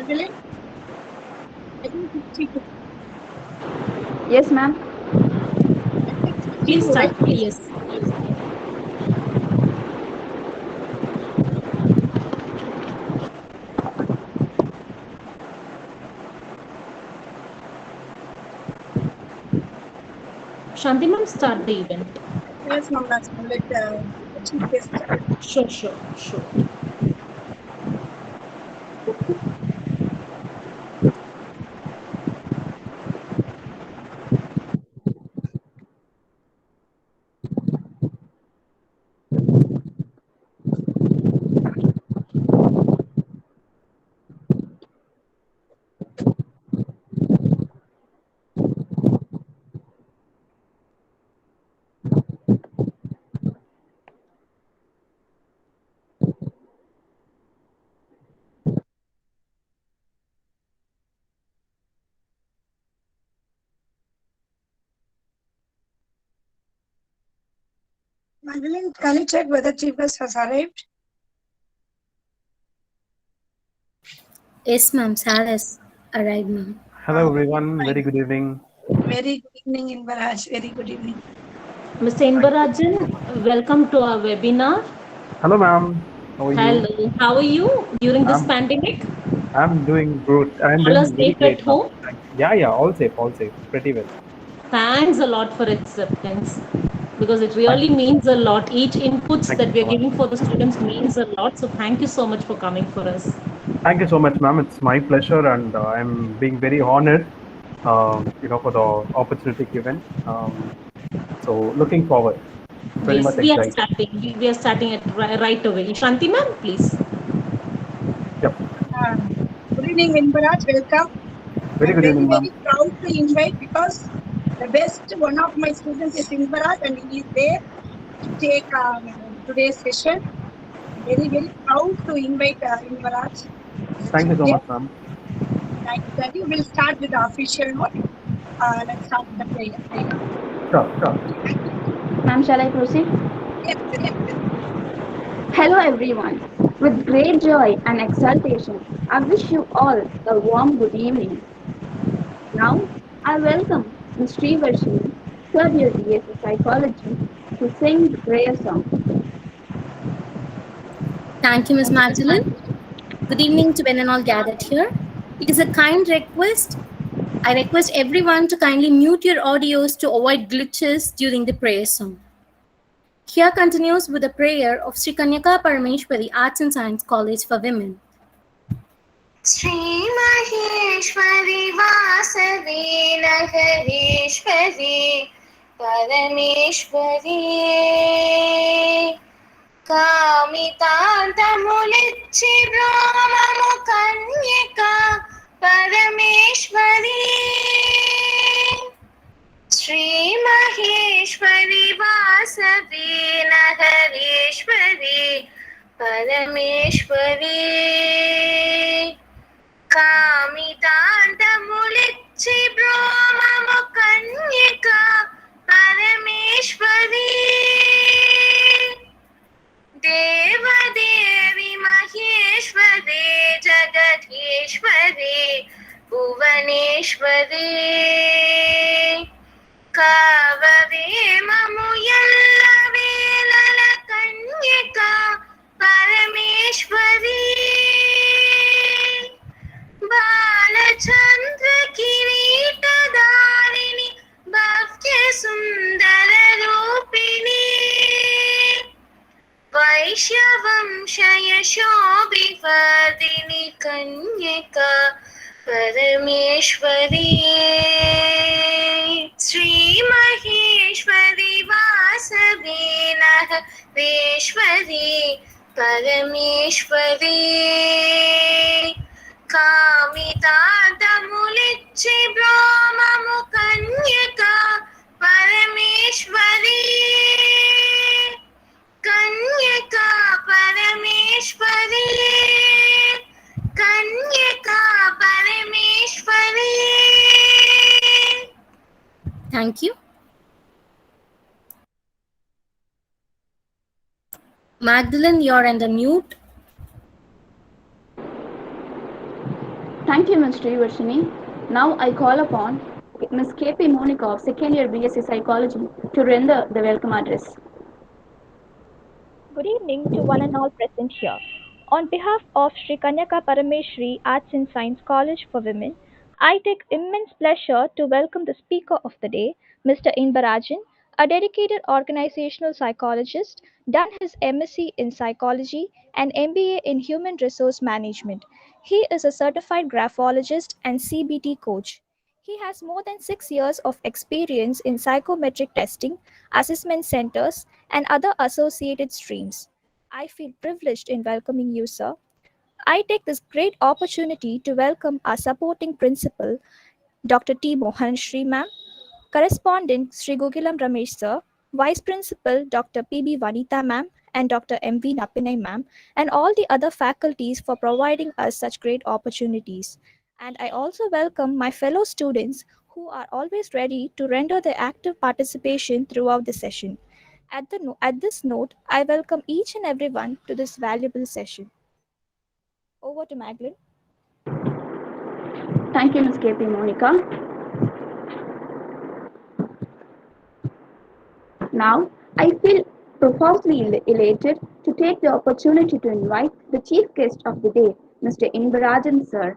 Magdalene? I think it's 52. Yes, ma'am. I think it's Please 52, start. right? Yes. Shanti ma'am, start the event. Yes, ma'am. That's let the chief guest start. Sure. Magdalene, can you check whether chief guest has arrived? Yes, ma'am. Sal has arrived, ma'am. Hello everyone, Fine. very good evening. Very good evening, Inbaraj. Very good evening. Mr. Inbarajan, welcome to our webinar. Hello ma'am, how are you? Hello. How are you during this I'm pandemic? I'm doing good. I'm All are doing very safe at great now. home? Yeah, all safe, pretty well. Thanks a lot for acceptance because it Thank really you, means a lot. Each inputs thank you that we are so much. giving for the students means a lot. So thank you so much for coming for us. Thank you so much, ma'am. It's my pleasure, and I'm being very honored, for the opportunity given. So looking forward. Very Yes, much we are excited. starting. We are starting it right away. Shanti ma'am, please. Yep. Uh, Good evening, Inbaraj. Welcome. Very I'm good very, evening, ma'am. very proud to invite because the best one of my students is Inbaraj and he is there to take today's session. I'm very, very proud to invite Inbaraj as a Thank chief you so guest. much, ma'am. Thank you. We'll start with the official note. Let's start with the prayer. Sure. Ma'am, shall I proceed? Yes, yes, yes. Hello, everyone. With great joy and exultation, I wish you all a warm good evening. Now, I welcome Ms. Srivarshini, third year BSc Psychology, to sing the prayer song. Thank you, Miss Magdalene. Good evening to one and all gathered here. It is a kind request. I request everyone to kindly mute your audios to avoid glitches during the prayer song. Here continues with the prayer of Sri Kanyaka Parameshwari Arts and Science College for Women. Sri Maheshwari Vasavi Nagareshwari Parameshwari కామితాంతములిచ్చి బ్రోమము కన్యక పరమేశ్వరి శ్రీ మహేశ్వరి వాసవి నగరేశ్వరి పరమేశ్వరి కామితాంతములిచ్చి బ్రోమము కన్యక పరమేశ్వరి देवदेवी महेश्वरी जगदीश्वरी भुवनेश्वरी काववे ममु यल्लवेलल कन्यका परमेश्वरी बालचन्द्र किरीटधारिणि भव्य सुन्दर रूपिणी वैश्यवंशयशोभिवर्धिनि कन्यका परमेश्वरी श्रीमहेश्वरि वासवी नगरेश्वरी परमेश्वरी कामितार्थमुलिच्छि ब्रोममु कन्यका परमेश्वरी कन्यका परमेश्वरी कन्यका परमेश्वरी Thank you. Magdalene, you're under mute. Thank you, Ms. Srivarshini. Now I call upon Ms. K.P. Monica of second year BSc Psychology to render the welcome address. Good evening to one and all present here. On behalf of Sri Kanyaka Parameshri Arts and Science College for Women, I take immense pleasure to welcome the speaker of the day, Mr. Inbarajan, a dedicated organizational psychologist, done his MSc in psychology and MBA in human resource management. He is a certified graphologist and CBT coach. He has more than 6 years of experience in psychometric testing, assessment centers, and other associated streams. I feel privileged in welcoming you, sir. I take this great opportunity to welcome our supporting principal, Dr. T. Mohan Shri ma'am, correspondent Sri Gogilam Ramesh sir, Vice Principal Dr. P.B. Vanitha ma'am, and Dr. M.V. Napinai ma'am, and all the other faculties for providing us such great opportunities. And I also welcome my fellow students who are always ready to render their active participation throughout the session. At this note, I welcome each and everyone to this valuable session. Over to Magdalene. Thank you, Ms. K.P. Monica. Now, I feel profoundly elated to take the opportunity to invite the chief guest of the day, Mr. Inbarajan sir.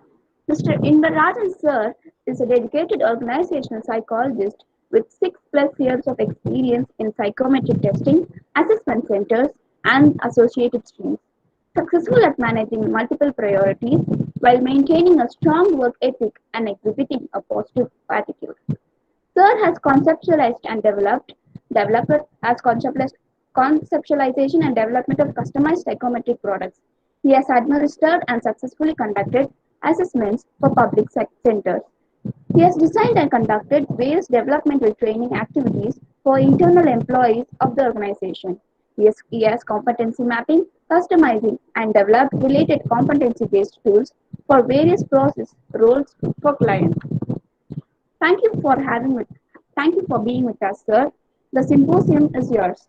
Mr. Inbarajan sir is a dedicated organizational psychologist with 6+ years of experience in psychometric testing, assessment centers, and associated streams. Successful at managing multiple priorities while maintaining a strong work ethic and exhibiting a positive attitude. Sir has conceptualized and developed as conceptualization and development of customized psychometric products. He has administered and successfully conducted assessments for public centers. He has designed and conducted various developmental training activities for internal employees of the organization. He has competency mapping, customizing, and developed related competency-based tools for various process roles for clients. Thank you for being with us, sir. The symposium is yours.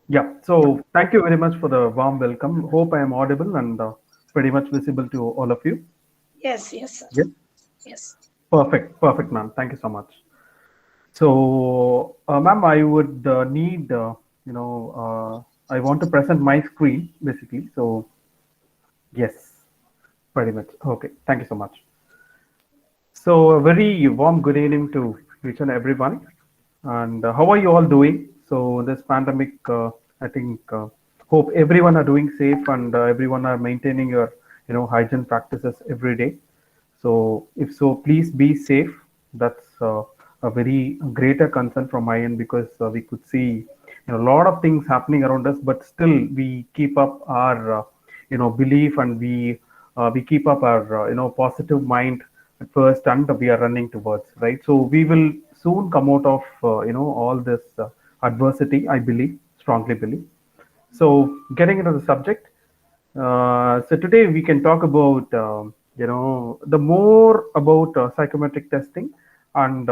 Yeah, so thank you very much for the warm welcome. Hope I am audible and pretty much visible to all of you. Yes, yes, sir. Yes, Yes. perfect, ma'am. Thank you so much. So, ma'am, I would need, I want to present my screen basically. So, yes, pretty much. Okay, thank you so much. So, a very warm good evening to each and everyone. And how are you all doing? So, this pandemic, I think, hope everyone are doing safe and everyone are maintaining your, hygiene practices every day. So, if so, please be safe. That's a very greater concern from my end because we could see, a lot of things happening around us, but still we keep up our, belief and we keep up our, positive mind at first, and we are running towards, right? So we will soon come out of, all this adversity. I believe, strongly believe. So getting into the subject. So today we can talk about the more about psychometric testing, and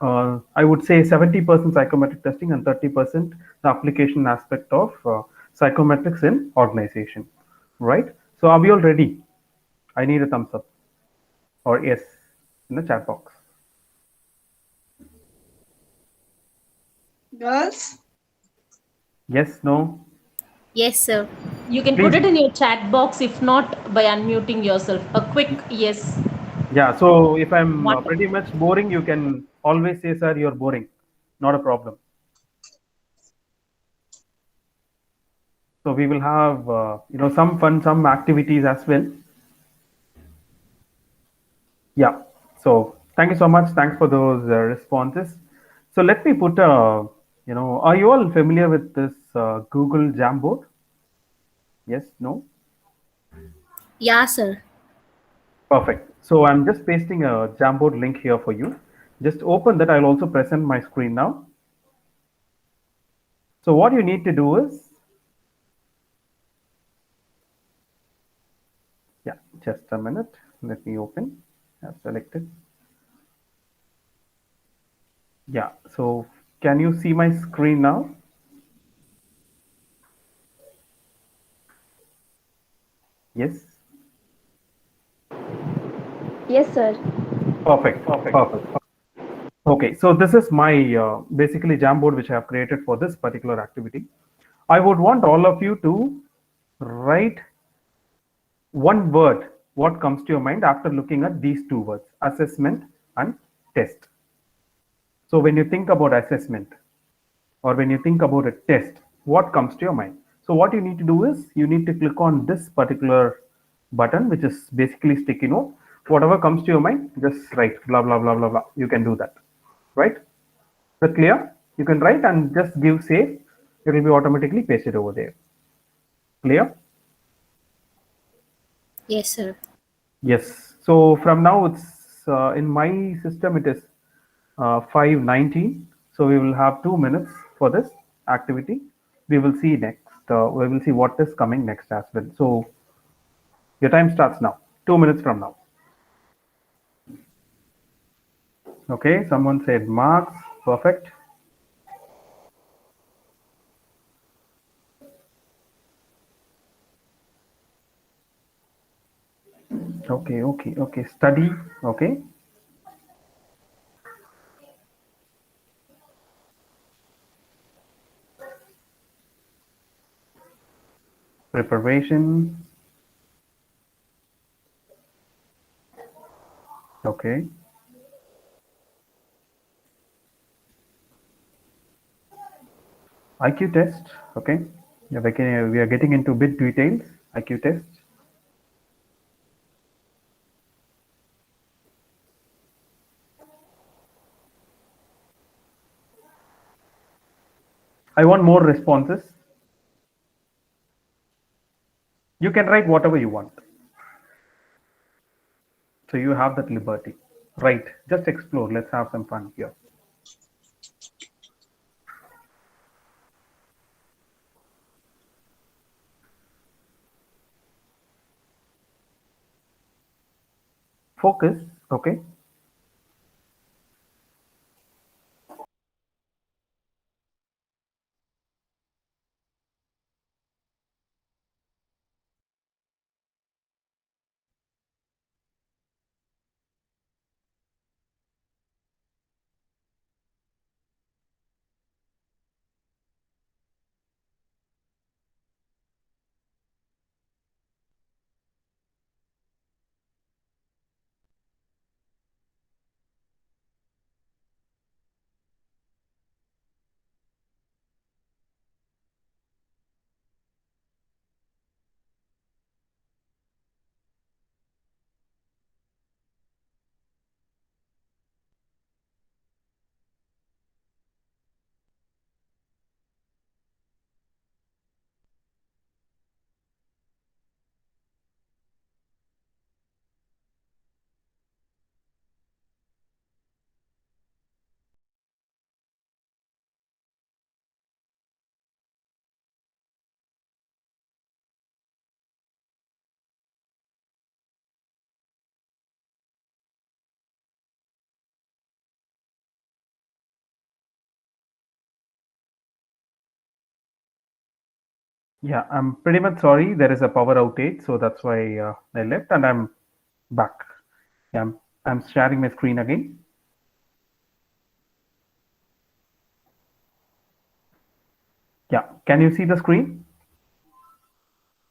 I would say 70% psychometric testing and 30% the application aspect of psychometrics in organization, right? So are we all ready? I need a thumbs up or yes in the chat box. Girls? Yes, no? Yes, sir. You can put it in your chat box, if not by unmuting yourself. A quick yes. Yeah, so if I'm pretty much boring, you can always say, sir, you're boring. Not a problem. So we will have, some fun, some activities as well. Yeah, so thank you so much. Thanks for those responses. So let me put are you all familiar with this Google Jamboard? Yes, no? Yeah, sir. Perfect. So I'm just pasting a Jamboard link here for you. Just open that. I'll also present my screen now. So what you need to do is, yeah, just a minute. Let me open. I've selected. Yeah, so can you see my screen now? Yes. Yes, sir. Perfect. Perfect. Okay, so this is my basically Jamboard which I have created for this particular activity. I would want all of you to write one word. What comes to your mind after looking at these two words, assessment and test? So when you think about assessment or when you think about a test, what comes to your mind? So what you need to do is you need to click on this particular button, which is basically sticky note. Whatever comes to your mind, just write blah, blah, blah, blah, blah. You can do that, right? That's clear? You can write and just give save. It will be automatically pasted over there. Clear? Yes, sir. Yes. So from now it's in my system it is 5:19. So we will have 2 minutes for this activity. We will see next. We will see what is coming next as well. So your time starts now. 2 minutes from now. Okay. Someone said marks. Perfect. Okay. Okay. Okay. Study. Okay. Preparation. Okay. IQ test. Okay. Yeah, we are getting into bit details. IQ test. I want more responses. You can write whatever you want. So you have that liberty. Right. Just explore. Let's have some fun here. Focus. Okay. Yeah, I'm pretty much sorry. There is a power outage, so that's why I left, and I'm back. Yeah, I'm sharing my screen again. Yeah, can you see the screen?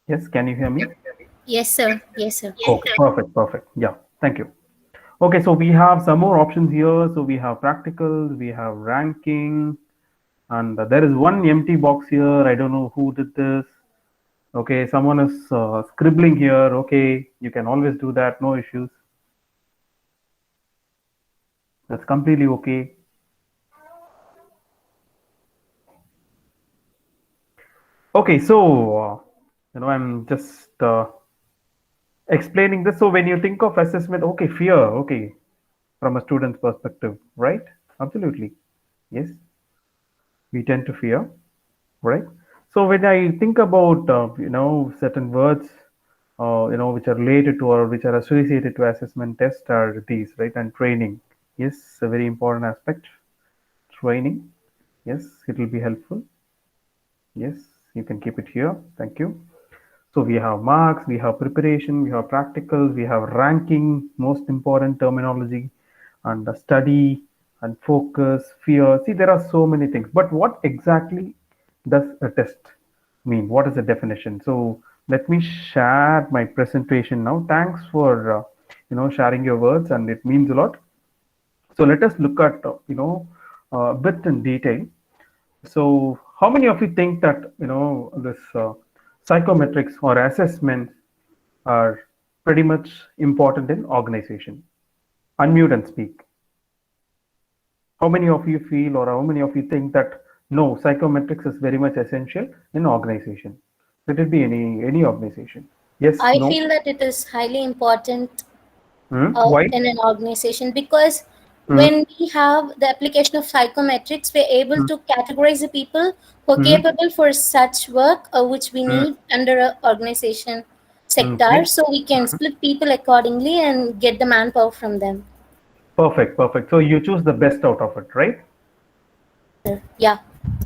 Yes, can you hear me? Yes, sir. Yes, sir. Okay, perfect, perfect. Yeah, thank you. Okay, so we have some more options here. So we have practicals, we have ranking, and there is one empty box here. I don't know who did this. Okay, someone is scribbling here. Okay, you can always do that, no issues. That's completely okay. Okay, so I'm just explaining this. So when you think of assessment, okay, fear, okay, from a student's perspective, right? Absolutely, yes, we tend to fear, right? So when I think about certain words, which are related to or which are associated to assessment test are these, right? And training, yes, a very important aspect. Training, yes, it will be helpful. Yes, you can keep it here. Thank you. So we have marks, we have preparation, we have practicals, we have ranking, most important terminology, and the study and focus, fear. See, there are so many things. But what exactly does a test mean? What is the definition? So let me share my presentation now. Thanks for sharing your words, and it means a lot. So let us look at a bit in detail. So how many of you think that this psychometrics or assessments are pretty much important in organization? Unmute and speak. How many of you feel, or how many of you think that no, psychometrics is very much essential in organization? Let it be any organization. Yes, I no. feel that it is highly important Why? in an organization, because Hmm. when we have the application of psychometrics, we're able to categorize the people who are capable for such work which we need under an organization sector, Okay. so we can split people accordingly and get the manpower from them. Perfect, perfect. So you choose the best out of it, right? Yeah.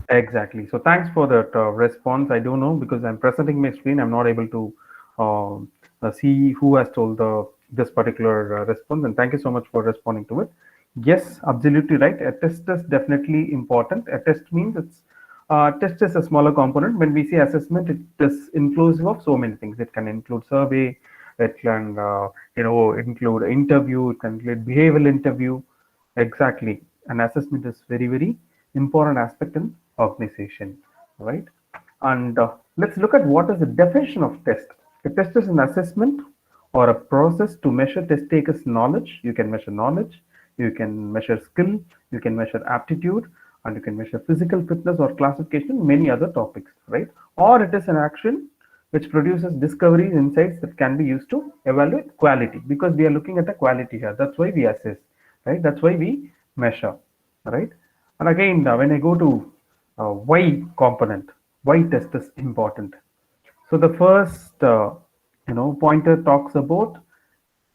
Exactly. So thanks for that response. I don't know because I'm presenting my screen. I'm not able to see who has told this particular response. And thank you so much for responding to it. Yes, absolutely right. A test is definitely important. A test means test is a smaller component. When we say assessment, it is inclusive of so many things. It can include survey. It can include interview. It can include behavioral interview. Exactly. An assessment is very important aspect in organization, right? And let's look at what is the definition of test. A test is an assessment or a process to measure test takers' knowledge. You can measure knowledge, you can measure skill, you can measure aptitude, and you can measure physical fitness or classification, many other topics, right? Or it is an action which produces discoveries, insights that can be used to evaluate quality, because we are looking at the quality here. That's why we assess, right? That's why we measure, right? And again, when I go to why component, why test is important. So the first, pointer talks about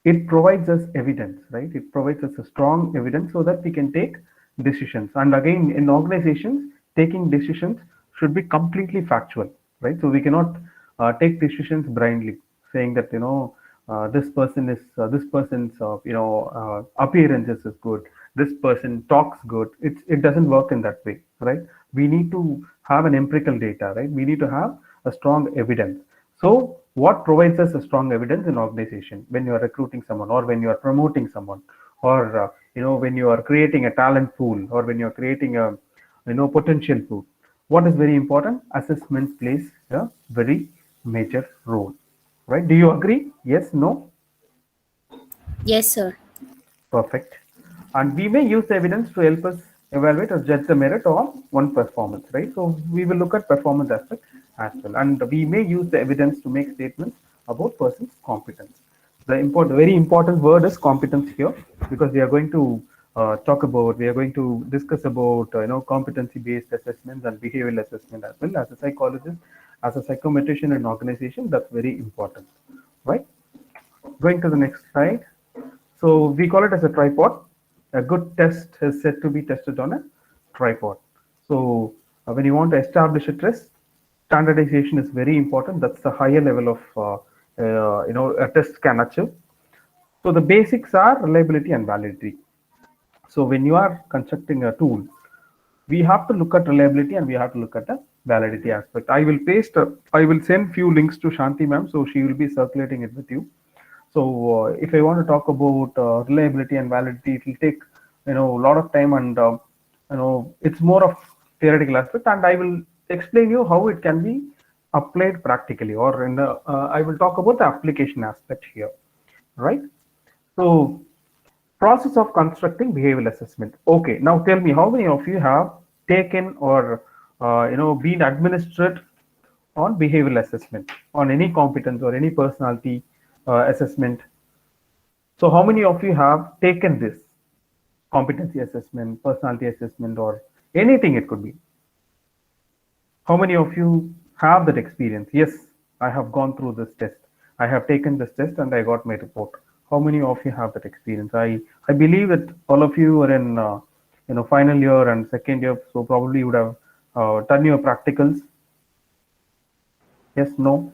it provides us evidence, right? It provides us a strong evidence so that we can take decisions. And again, in organizations, taking decisions should be completely factual, right? So we cannot take decisions blindly, saying that this person's appearances is good, this person talks good. It doesn't work in that way, right? We need to have an empirical data, right? We need to have a strong evidence. So what provides us a strong evidence in organization when you are recruiting someone, or when you are promoting someone, or when you are creating a talent pool, or when you are creating a potential pool? What is very important? Assessment plays a very major role, right? Do you agree? Yes, no? Yes, sir. Perfect. And we may use the evidence to help us evaluate or judge the merit of one performance, right? So we will look at performance aspect as well. And we may use the evidence to make statements about person's competence. Very important word is competence here, because we are going to we are going to discuss about, competency-based assessments and behavioral assessment as well. As a psychologist, as a psychometrician in organization, that's very important, right? Going to the next slide. So we call it as a tripod. A good test is said to be tested on a tripod. So when you want to establish a test, standardization is very important. That's the higher level of a test can achieve. So the basics are reliability and validity. So when you are constructing a tool, we have to look at reliability and we have to look at the validity aspect. I will send few links to Shanti ma'am, so she will be circulating it with you. So if I want to talk about reliability and validity, it will take a lot of time, and it's more of theoretical aspect, and I will explain you how it can be applied practically, or I will talk about the application aspect here, right? So process of constructing behavioral assessment. Okay, now tell me, how many of you have taken or been administered on behavioral assessment, on any competence or any personality assessment? So how many of you have taken this competency assessment, personality assessment, or anything it could be? How many of you have that experience? Yes, I have gone through this test. I have taken this test and I got my report. How many of you have that experience? I believe that all of you are in final year and second year, so probably you would have done your practicals. Yes, no?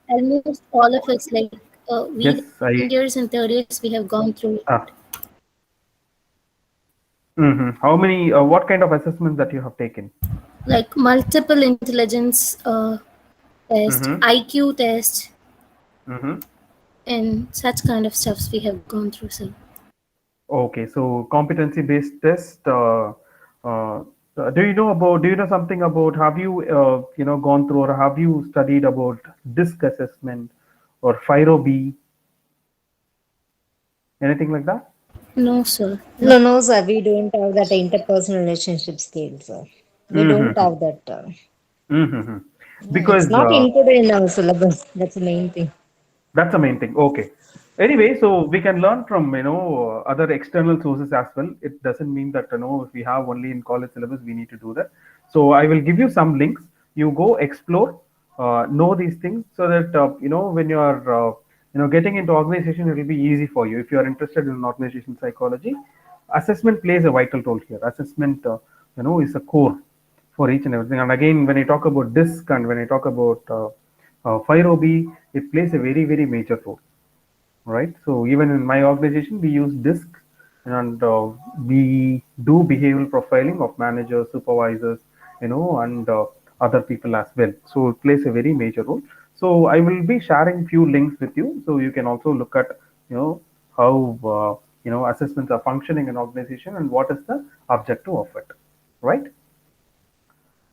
Almost all of us, like we Yes, second years and third years, we have gone through it. How many? What kind of assessments that you have taken? Like multiple intelligence test, Mm-hmm. IQ test, Mm-hmm. and such kind of stuffs we have gone through, sir. Okay, so competency-based test. Do you know about? Do you know something about? Have you gone through or have you studied about DISC assessment or FIRO-B? Anything like that? No, sir. No, no, sir. We don't have that interpersonal relationship skills, sir. We don't Mm-hmm. have that. Mm-hmm. It's Because not included in our syllabus. That's the main thing. that's the main thing. Okay. Anyway, so we can learn from other external sources as well. It doesn't mean that if we have only in college syllabus we need to do that. So I will give you some links. You go explore, know these things so that when you are getting into organization, it will be easy for you. If you are interested in organization psychology, assessment plays a vital role here. Assessment is a core for each and everything. And again, when I talk about DISC and when I talk about FIRO-B, it plays a very, very major role, right? So even in my organization, we use DISC and we do behavioral profiling of managers, supervisors, and other people as well. So it plays a very major role. So I will be sharing few links with you, so you can also look at how assessments are functioning in organization and what is the objective of it, right?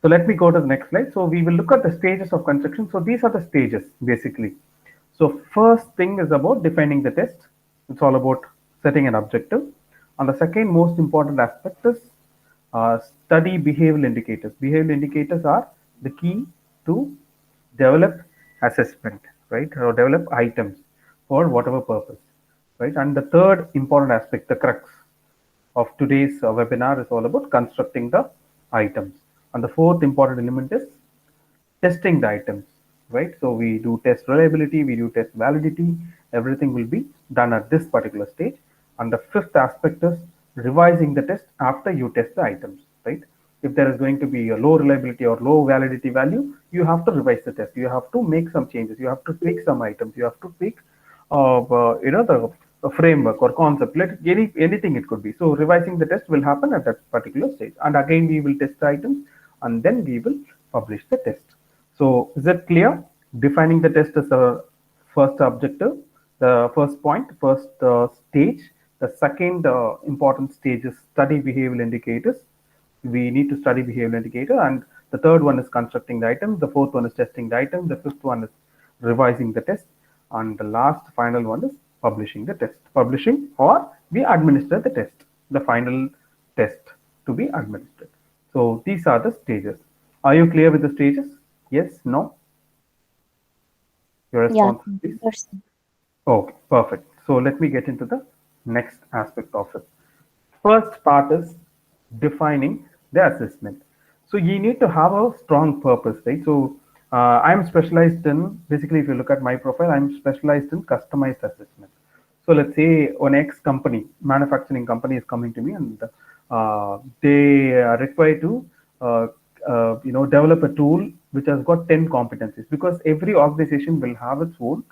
So let me go to the next slide. So we will look at the stages of construction. So these are the stages basically. So first thing is about defining the test. It's all about setting an objective. And the second most important aspect is study behavioral indicators. Behavioral indicators are the key to develop assessment, right? Or develop items for whatever purpose, right? And the third important aspect, the crux of today's webinar is all about constructing the items. And the fourth important element is testing the items, right? So we do test reliability, we do test validity, everything will be done at this particular stage. And the fifth aspect is revising the test after you test the items, right? If there is going to be a low reliability or low validity value, you have to revise the test. You have to make some changes. You have to tweak some items. You have to tweak, the framework or concept. Anything it could be. So revising the test will happen at that particular stage. And again, we will test the items and then we will publish the test. So is that clear? Defining the test is the first objective, the first point, first stage. The second important stage is study behavioral indicators. We need to study behavioral indicator, and the third one is constructing the item. The fourth one is testing the item. The fifth one is revising the test, and the last final one is publishing the test. Publishing, or we administer the test, the final test to be administered. So these are the stages. Are you clear with the stages? Yes, no? Your response, please. Okay, perfect. So let me get into the next aspect of it. First part is defining the assessment. So you need to have a strong purpose, right? So I'm specialized in, basically, if you look at my profile, I'm specialized in customized assessment. So let's say an X company, manufacturing company is coming to me and they are required to develop a tool which has got 10 competencies, because every organization will have its own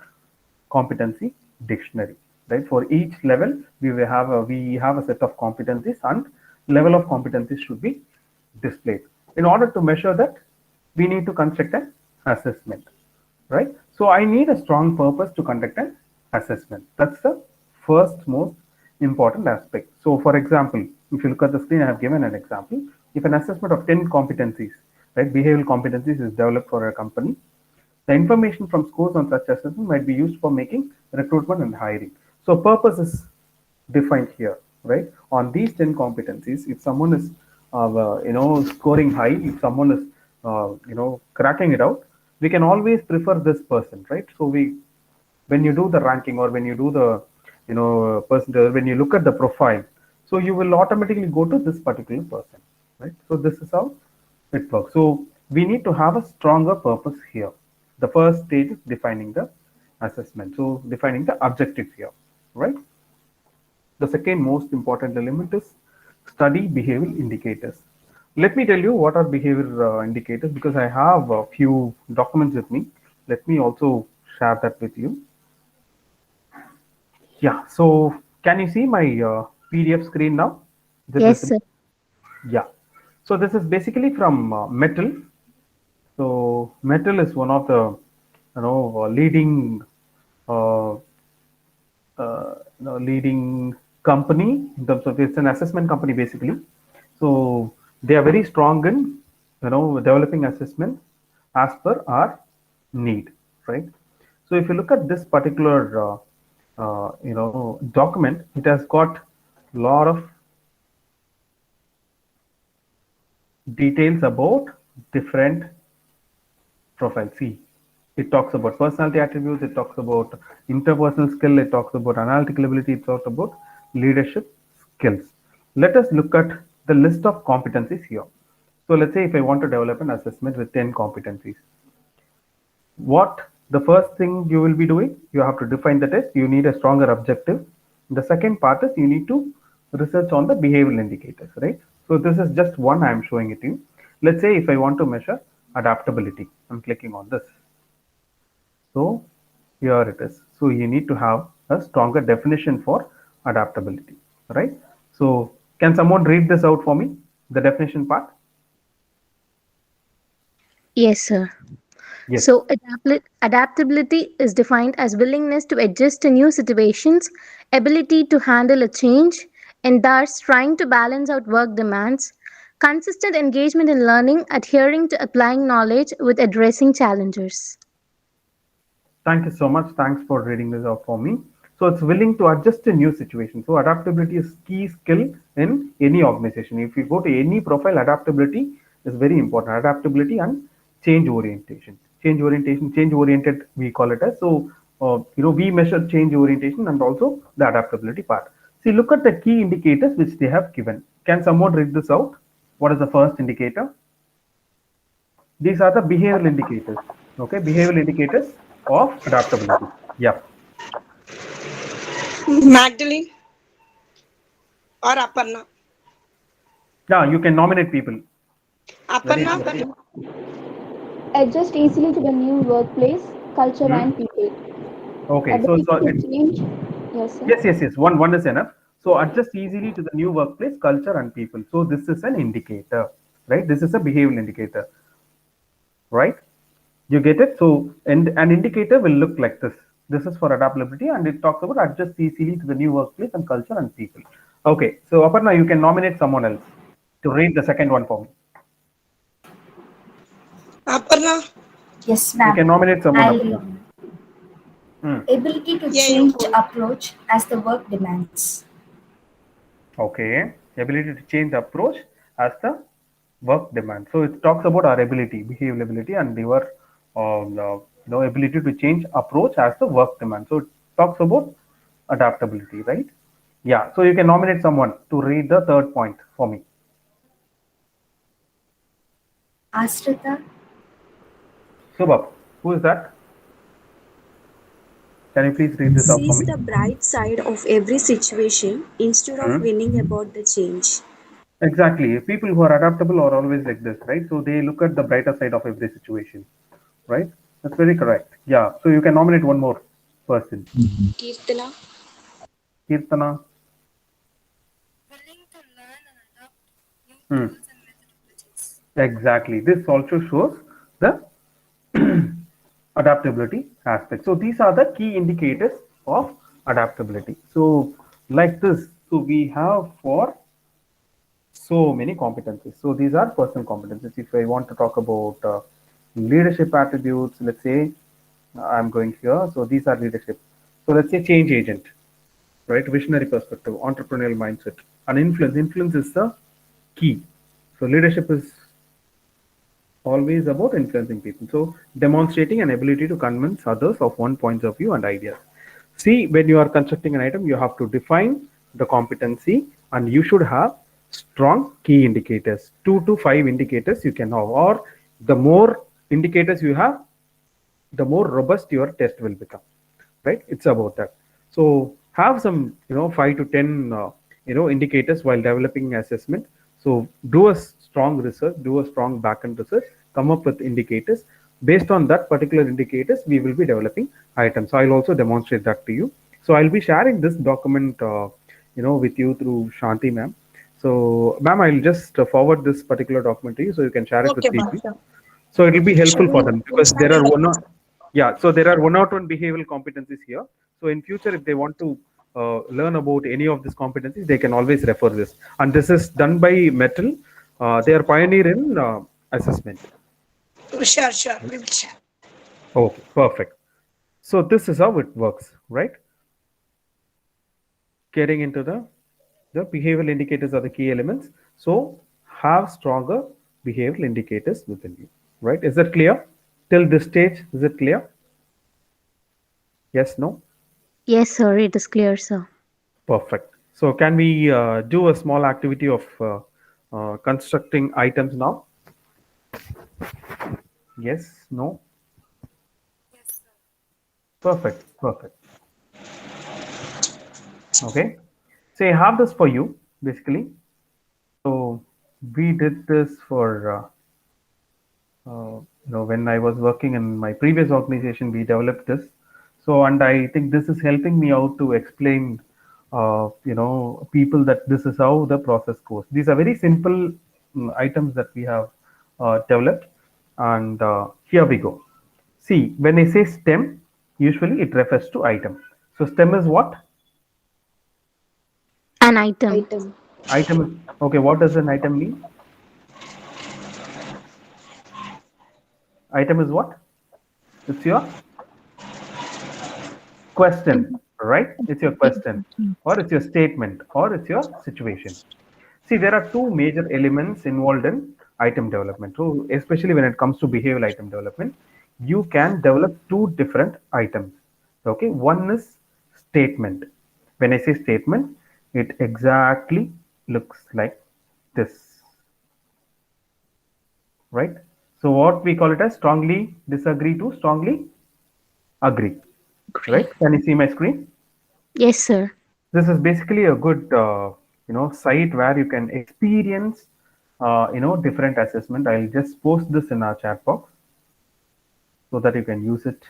competency dictionary, right? For each level, we have a set of competencies, and level of competencies should be displayed. In order to measure that, we need to construct an assessment, right? So I need a strong purpose to conduct an assessment. That's the first most important aspect. So for example, if you look at the screen, I have given an example. If an assessment of 10 competencies, right, behavioral competencies is developed for a company, the information from scores on such assessment might be used for making recruitment and hiring. So purpose is defined here, right? On these 10 competencies, if someone is scoring high, if someone is cracking it out, we can always prefer this person, right? So when you do the ranking, or when you do the percentage, when you look at the profile, so you will automatically go to this particular person, right? So this is how it works. So we need to have a stronger purpose here. The first stage is defining the assessment. So defining the objectives here, right? The second most important element is study behavioral indicators. Let me tell you what are behavior indicators, because I have a few documents with me. Let me also share that with you. Yeah, so can you see my PDF screen now? Is it Yes, visible? sir. Yeah. So this is basically from Metal. So Metal is one of the leading leading company in terms of, it's an assessment company basically. So they are very strong in developing assessment as per our need, right? So if you look at this particular document, it has got a lot of details about different profiles. See, it talks about personality attributes, it talks about interpersonal skill, it talks about analytical ability, it talks about leadership skills. Let us look at the list of competencies here. So let's say if I want to develop an assessment with 10 competencies, what the first thing you will be doing, you have to define the test. You need a stronger objective. The second part is you need to research on the behavioral indicators, right? So this is just one I am showing it to you. Let's say if I want to measure adaptability, I'm clicking on this. So here it is. So you need to have a stronger definition for adaptability, right? So can someone read this out for me, the definition part? Yes, sir. Yes. So, adaptability is defined as willingness to adjust to new situations, ability to handle a change, and thus trying to balance out work demands, consistent engagement in learning, adhering to applying knowledge with addressing challenges. Thank you so much. Thanks for reading this out for me. So it's willing to adjust to new situations. So adaptability is key skill in any organization. If you go to any profile, adaptability is very important. Adaptability and change orientation. Change orientation, change oriented, we call it as. So we measure change orientation and also the adaptability part. See, look at the key indicators which they have given. Can someone read this out? What is the first indicator? These are the behavioral indicators. Okay, behavioral indicators of adaptability. Yeah. Magdalene or Aparna? Yeah, you can nominate people. Aparna? Adjust easily to the new workplace, culture, and people. Okay, so Ability to it's change. Yes, sir. yes. One is enough. So adjust easily to the new workplace, culture, and people. So this is an indicator, right? This is a behavioral indicator, right? You get it? So and an indicator will look like this. This is for adaptability, and it talks about adjust easily to the new workplace and culture and people. Okay, so Aparna, you can nominate someone else to read the second one for me. Aparna? Yes, You ma'am. can nominate someone. I'll Aparna. ability to Yeah, change you approach as the work demands. Okay, ability to change approach as the work demand. So it talks about our ability, behavioral ability, and your ability to change approach as the work demand. So it talks about adaptability, right? Yeah. So you can nominate someone to read the third point for me. Ashrita, Subhab, who is that? Can you please read this out for Sees me? the bright side of every situation instead of winning about the change. Exactly. People who are adaptable are always like this, right? So they look at the brighter side of every situation, right? That's very correct. Yeah. So you can nominate one more person. Kirtana? Kirtana. Willing to learn and adopt new tools and methodologies. Exactly. This also shows the adaptability aspect. So these are the key indicators of adaptability. So like this, so we have for so many competencies. So these are personal competencies. If I want to talk about leadership attributes, let's say I'm going here. So these are leadership. So let's say change agent, right? Visionary perspective, entrepreneurial mindset, and influence. Influence is the key. So leadership is always about influencing people. So demonstrating an ability to convince others of one point of view and ideas. See, when you are constructing an item, you have to define the competency and you should have strong key indicators. 2 to 5 indicators you can have, or the more indicators you have, the more robust your test will become, right? It's about that. So have some, 5 to 10, indicators while developing assessment. So do a strong research, do a strong backend research, come up with indicators, based on that particular indicators, we will be developing items. So I'll also demonstrate that to you. So I'll be sharing this document, with you through Shanti ma'am. So ma'am, I'll just forward this particular document to you so you can share it with Okay, people. ma'am. So it will be helpful for Sure. them because there are one or two behavioral competencies here. So in future, if they want to learn about any of these competencies, they can always refer this. And this is done by Metal. They are pioneer in assessment. Sure, sure. We will share. Okay, perfect. So this is how it works, right? Getting into the behavioral indicators are the key elements. So have stronger behavioral indicators within you, right? Is that clear? Till this stage, is it clear? Yes, no? Yes, sir. It is clear, sir. Perfect. So can we do a small activity of constructing items now? Yes, no? Yes, sir. Perfect, perfect. Okay. So I have this for you, basically. So we did this for, when I was working in my previous organization, we developed this. So, and I think this is helping me out to explain, people that this is how the process goes. These are very simple items that we have developed. And here we go. See, when I say STEM, usually it refers to item. So STEM is what? An item. Item is, okay, what does an item mean? Item is what? It's your question, right? It's your question, or it's your statement, or it's your situation. See, there are two major elements involved in item development. So, especially when it comes to behavioral item development, you can develop two different items. Okay, one is statement. When I say statement, it exactly looks like this, right? So, what we call it as strongly disagree to strongly agree, right? Can you see my screen? Yes, sir. This is basically a good site where you can experience different assessment. I'll just post this in our chat box so that you can use it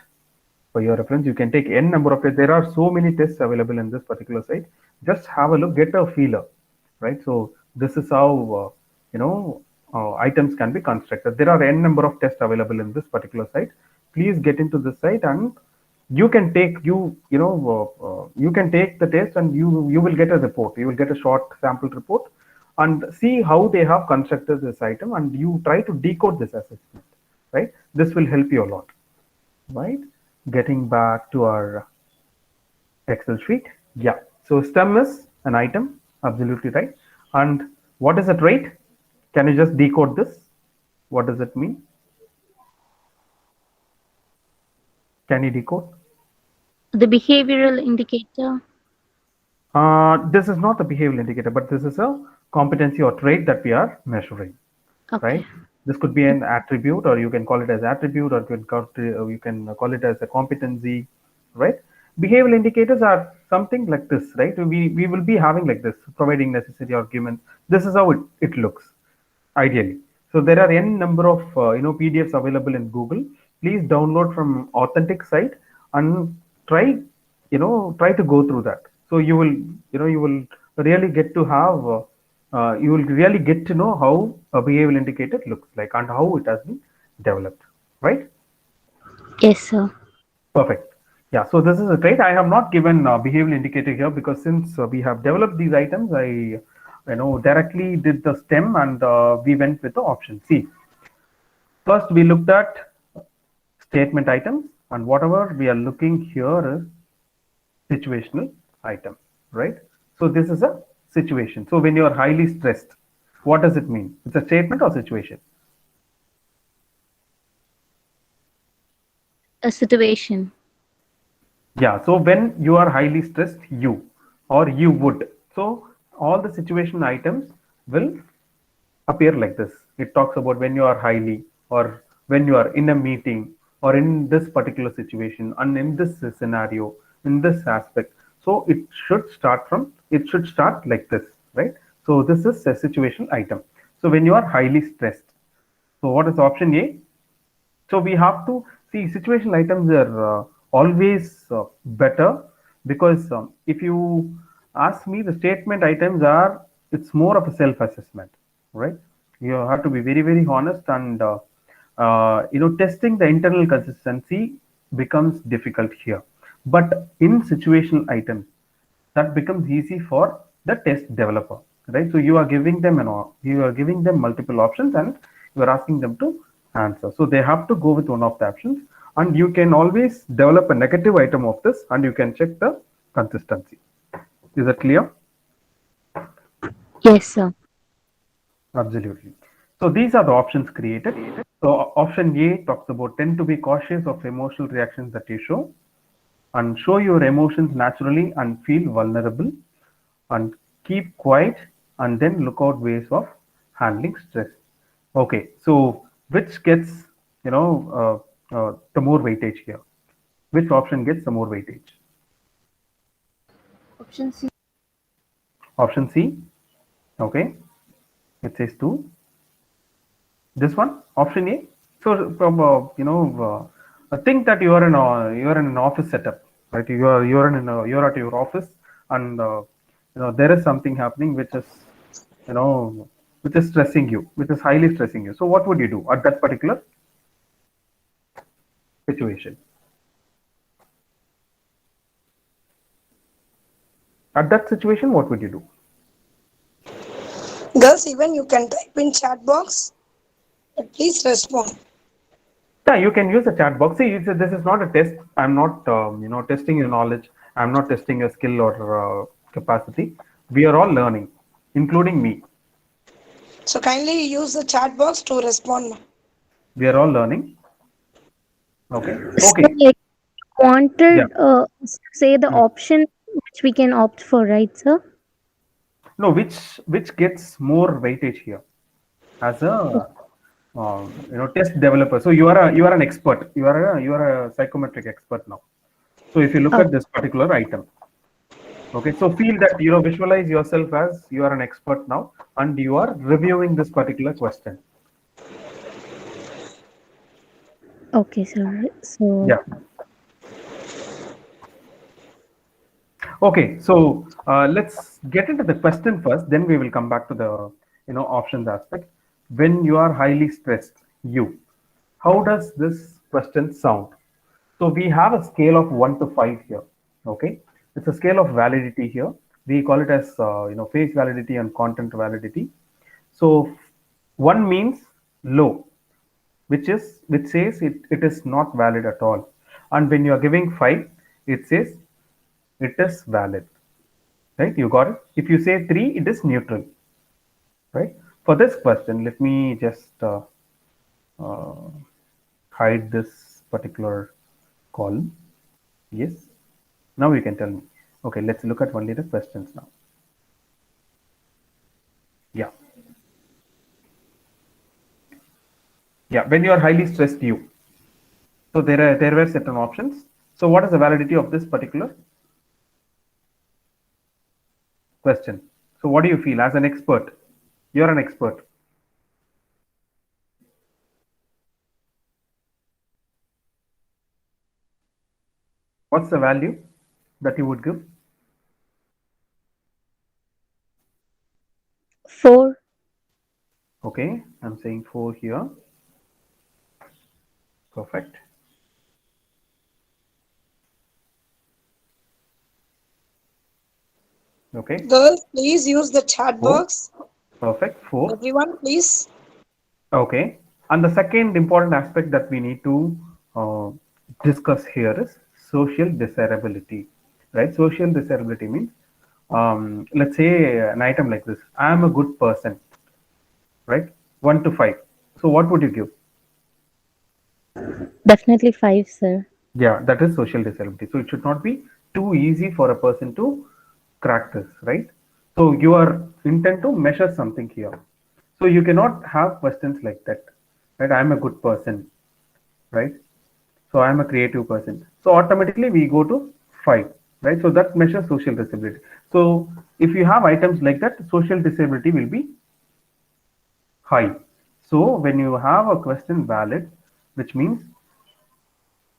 for your reference. You can take n number of tests. There are so many tests available in this particular site. Just have a look, get a feeler, right? So this is how items can be constructed. There are n number of tests available in this particular site. Please get into this site and you can take you can take the test and you will get a report. You will get a short sample report and see how they have constructed this item, and you try to decode this assessment, right? This will help you a lot, right? Getting back to our Excel sheet. Yeah, so STEM is an item, absolutely right. And what is a trait? Can you just decode this? What does it mean? Can you decode? The behavioral indicator. This is not a behavioral indicator, but this is a competency or trait that we are measuring, Okay. right? This could be an attribute, or you can call it as attribute, or you can call it as a competency, right? Behavioral indicators are something like this, right? We will be having like this, providing necessary arguments. This is how it looks, ideally. So there are n number of PDFs available in Google. Please download from authentic site and try to go through that. So you will really get to have you will really get to know how a behavioral indicator looks like and how it has been developed, right? Yes, sir. Perfect. Yeah, so this is a trait. I have not given a behavioral indicator here because since we have developed these items, I directly did the STEM and we went with the option C. First, we looked at statement items, and whatever we are looking here is situational item, right? So this is a situation. So when you are highly stressed, what does it mean? It's a statement or situation? A situation. Yeah, so when you are highly stressed, you would. So all the situation items will appear like this. It talks about when you are highly, or when you are in a meeting, or in this particular situation, and in this scenario, in this aspect. So it should start like this, right? So this is a situation item. So when you are highly stressed. So what is option A? So we have to see situational items are always better because if you ask me, the statement items are, it's more of a self-assessment, right? You have to be very, very honest, and testing the internal consistency becomes difficult here. But in situational items, that becomes easy for the test developer, right? So you are giving them multiple options, and you are asking them to answer. So they have to go with one of the options, and you can always develop a negative item of this, and you can check the consistency. Is that clear? Yes, sir. Absolutely. So these are the options created. So option A talks about tend to be cautious of emotional reactions that you show, and show your emotions naturally and feel vulnerable, and keep quiet, and then look out ways of handling stress. Okay, so which gets the more weightage here? Which option gets the more weightage? Option C. Option C. Okay, it says 2. This one, option A. So from think that you are in an office setup, right? You're at your office, and there is something happening which is stressing you, which is highly stressing you. So what would you do at that particular situation? At that situation, what would you do? Girls, even you can type in chat box, but please respond. Yeah, you can use the chat box. See, this is not a test. I'm not, testing your knowledge. I'm not testing your skill or capacity. We are all learning, including me. So kindly use the chat box to respond. We are all learning. Okay. So, Okay. like, wanted Yeah. say the option which we can opt for, right, sir? No, which gets more weightage here as a test developer. So you are an expert. You are a psychometric expert now. So if you look at this particular item, okay, so feel that visualize yourself as you are an expert now, and you are reviewing this particular question. Okay, sir. So Yeah. Okay, so let's get into the question first. Then we will come back to the options aspect. When you are highly stressed, how does this question sound? So we have a scale of 1 to 5 here. Okay, it's a scale of validity here. We call it as face validity and content validity. So 1 means low, which says it is not valid at all. And when you are giving 5, it says it is valid. Right? You got it. If you say 3, it is neutral. Right? For this question, let me just hide this particular column. Yes. Now you can tell me. Okay, let's look at only the questions now. Yeah. Yeah, when you are highly stressed, So there were certain options. So what is the validity of this particular question? So what do you feel as an expert? You're an expert. What's the value that you would give? 4. Okay, I'm saying 4 here. Perfect. Okay. Girls, please use the chat 4. box. Perfect. 4. Everyone, please. Okay. And the second important aspect that we need to discuss here is social desirability. Right? Social desirability means, let's say an item like this. I am a good person. Right? 1 to 5. So what would you give? Definitely 5, sir. Yeah, that is social desirability. So it should not be too easy for a person to crack this, right? So you are intent to measure something here. So you cannot have questions like that, right? I'm a good person, right? So I'm a creative person. So automatically we go to 5, right? So that measures social disability. So if you have items like that, social disability will be high. So when you have a question valid, which means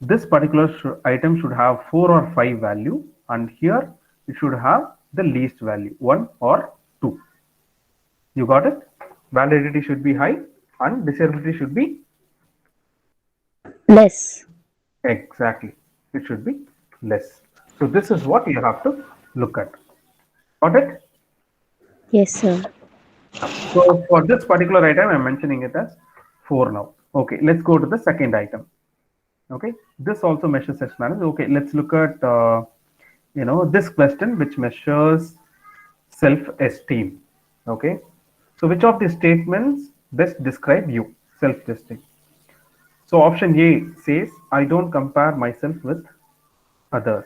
this particular item should have 4 or 5 value, and here it should have the least value 1 or 2. You got it? Validity should be high and desirability should be Less. exactly. It should be less. So this is what you have to look at. Got it? Yes, sir. So for this particular item, I'm mentioning it as 4 now. Okay, let's go to the second item. Okay, this also measures self-management. Okay, let's look at this question which measures self-esteem. Okay, so which of these statements best describe you? Self-esteem. So option A says, I don't compare myself with others,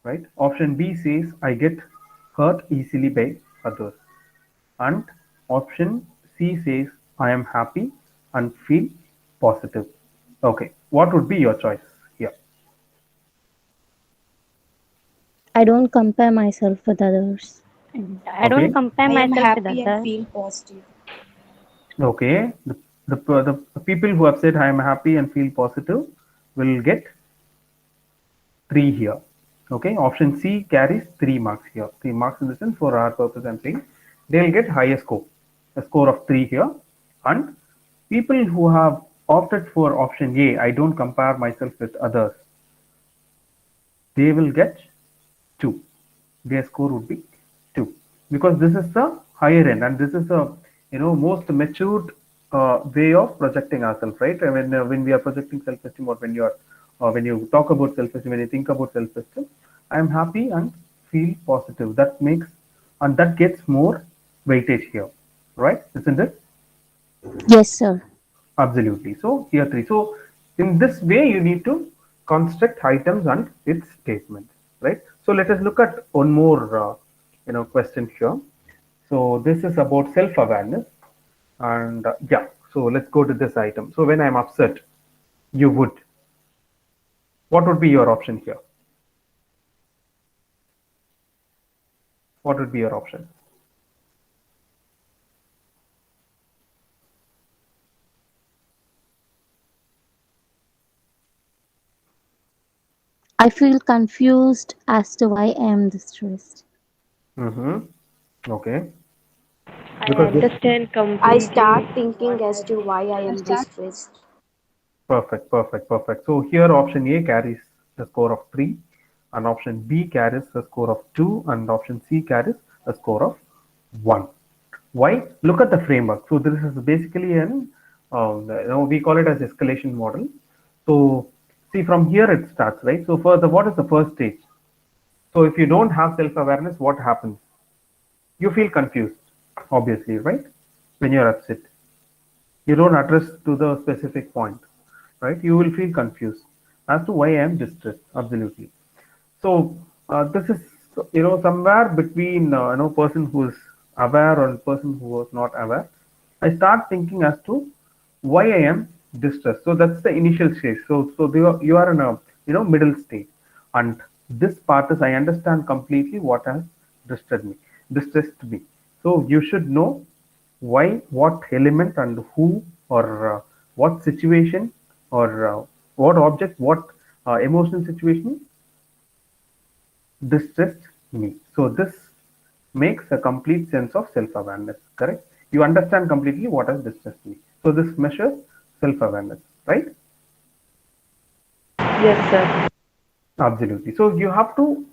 right? Option B says, I get hurt easily by others. And option C says, I am happy and feel positive. Okay, what would be your choice here? I don't compare myself with others. I don't compare I am myself with happy and others. feel positive. Okay, the people who have said I am happy and feel positive will get 3 here. Okay, option C carries 3 marks here. 3 marks in the sense, for our purpose I'm saying they'll get higher score, a score of 3 here. And people who have opted for option A, I don't compare myself with others, they will get 2. Their score would be 2, because this is the higher end and this is the most matured way of projecting ourselves, right? When we are projecting self-esteem, or when you talk about self-esteem, when you think about self-esteem, I am happy and feel positive. That makes, and that gets more weightage here, right? Isn't it? Yes, sir. Absolutely. So here 3. So in this way, you need to construct items and its statements, right? So let us look at one more, question here. So this is about self-awareness, and yeah. So let's go to this item. So when I'm upset, you would. What would be your option here? What would be your option? I feel confused as to why I am distressed. Okay. I understand completely. I start thinking as to why I am distressed. Perfect. So here option A carries the score of 3, and option B carries a score of 2, and option C carries a score of 1. Why? Look at the framework. So this is basically an we call it as escalation model. So see, from here it starts, right? So what is the first stage? So if you don't have self-awareness, what happens? You feel confused, obviously, right? When you're upset, you don't address to the specific point, right? You will feel confused as to why I am distressed. Absolutely. So this is somewhere between person who is aware and person who was not aware. I start thinking as to why I am distressed. So that's the initial stage. So you are in a middle stage, and this part is I understand completely what has distressed me. So you should know why, what element, and who, or what situation, or what object, what emotional situation distressed me. So this makes a complete sense of self-awareness, correct? You understand completely what has distressed me. So this measures self-awareness, right? Yes, sir. Absolutely. So you have to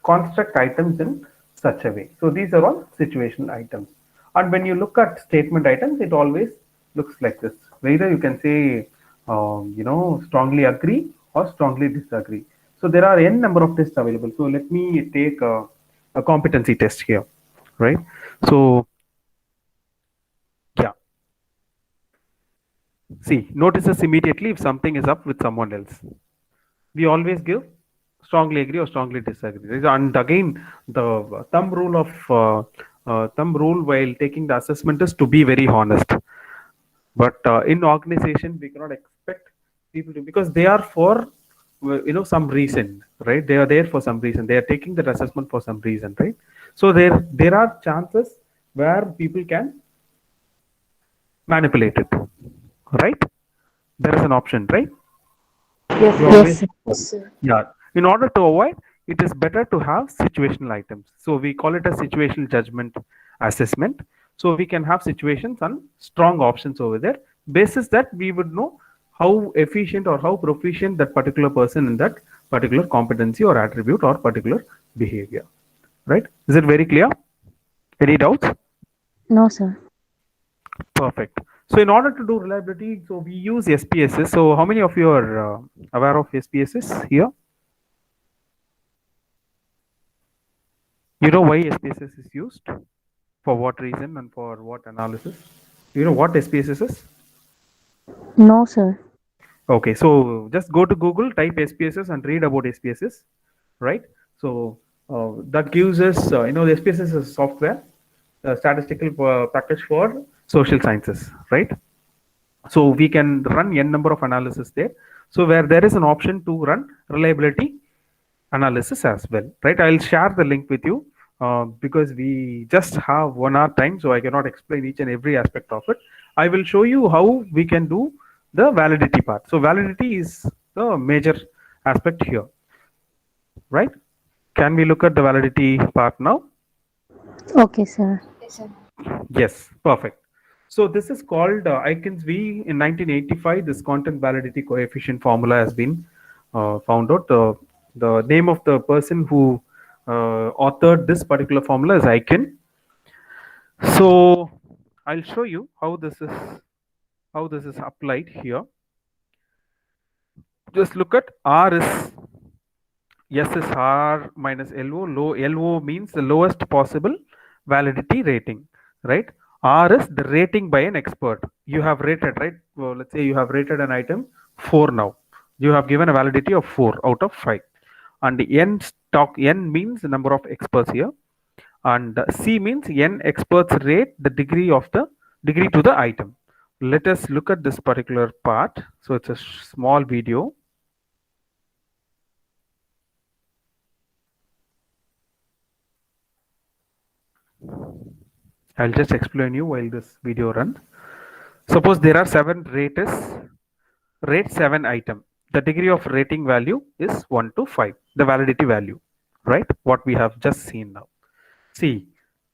construct items in such a way. So these are all situational items. And when you look at statement items, it always looks like this. Either you can say, strongly agree or strongly disagree. So there are n number of tests available. So let me take a competency test here, right? So yeah. See, notices immediately if something is up with someone else. We always give strongly agree or strongly disagree. And again, the thumb rule while taking the assessment is to be very honest. But in organization, we cannot expect people to, because they are for some reason, right? They are there for some reason. They are taking that assessment for some reason, right? So there are chances where people can manipulate it, right? There is an option, right? Yes, You sir. always, Yes, sir. yeah. In order to avoid, it is better to have situational items. So we call it a situational judgment assessment. So we can have situations and strong options over there. Basis that we would know how efficient or how proficient that particular person in that particular competency or attribute or particular behavior. Right? Is it very clear? Any doubts? No, sir. Perfect. So in order to do reliability, so we use SPSS. So how many of you are aware of SPSS here? You know why SPSS is used? For what reason and for what analysis? Do you know what SPSS is? No, sir. Okay, so just go to Google, type SPSS and read about SPSS, right? So that gives us, the SPSS is software, statistical package for social sciences, right? So we can run n number of analysis there. So where there is an option to run reliability analysis as well, right? I'll share the link with you because we just have 1 hour time, so I cannot explain each and every aspect of it. I will show you how we can do the validity part. So validity is the major aspect here, right? Can we look at the validity part now? Okay, sir. Yes, sir. Yes, perfect. So this is called Aikens V in 1985. This content validity coefficient formula has been found out. The name of the person who authored this particular formula is Aiken. So I'll show you how this is applied here. Just look at R is S is R minus LO. LO means the lowest possible validity rating, right? R is the rating by an expert. You have rated, right? Well, let's say you have rated an item 4 now. You have given a validity of 4 out of 5. And N means the number of experts here. And C means N experts rate the degree to the item. Let us look at this particular part. So it's a small video. I'll just explain you while this video runs. Suppose there are 7 raters, rate 7 item. The degree of rating value is 1 to 5, the validity value, right? What we have just seen now. See,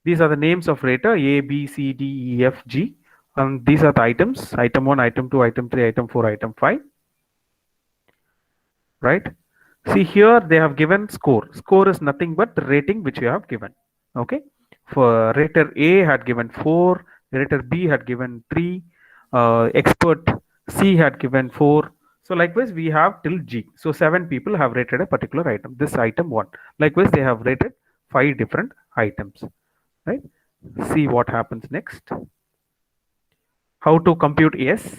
these are the names of rater A, B, C, D, E, F, G. And these are the items, item 1, item 2, item 3, item 4, item 5, right? See here they have given score. Score is nothing but the rating which you have given, okay? For rater A had given 4, rater B had given 3, expert C had given 4. So likewise we have till G. So 7 people have rated a particular item. This item 1. Likewise they have rated 5 different items, right? See what happens next. How to compute S?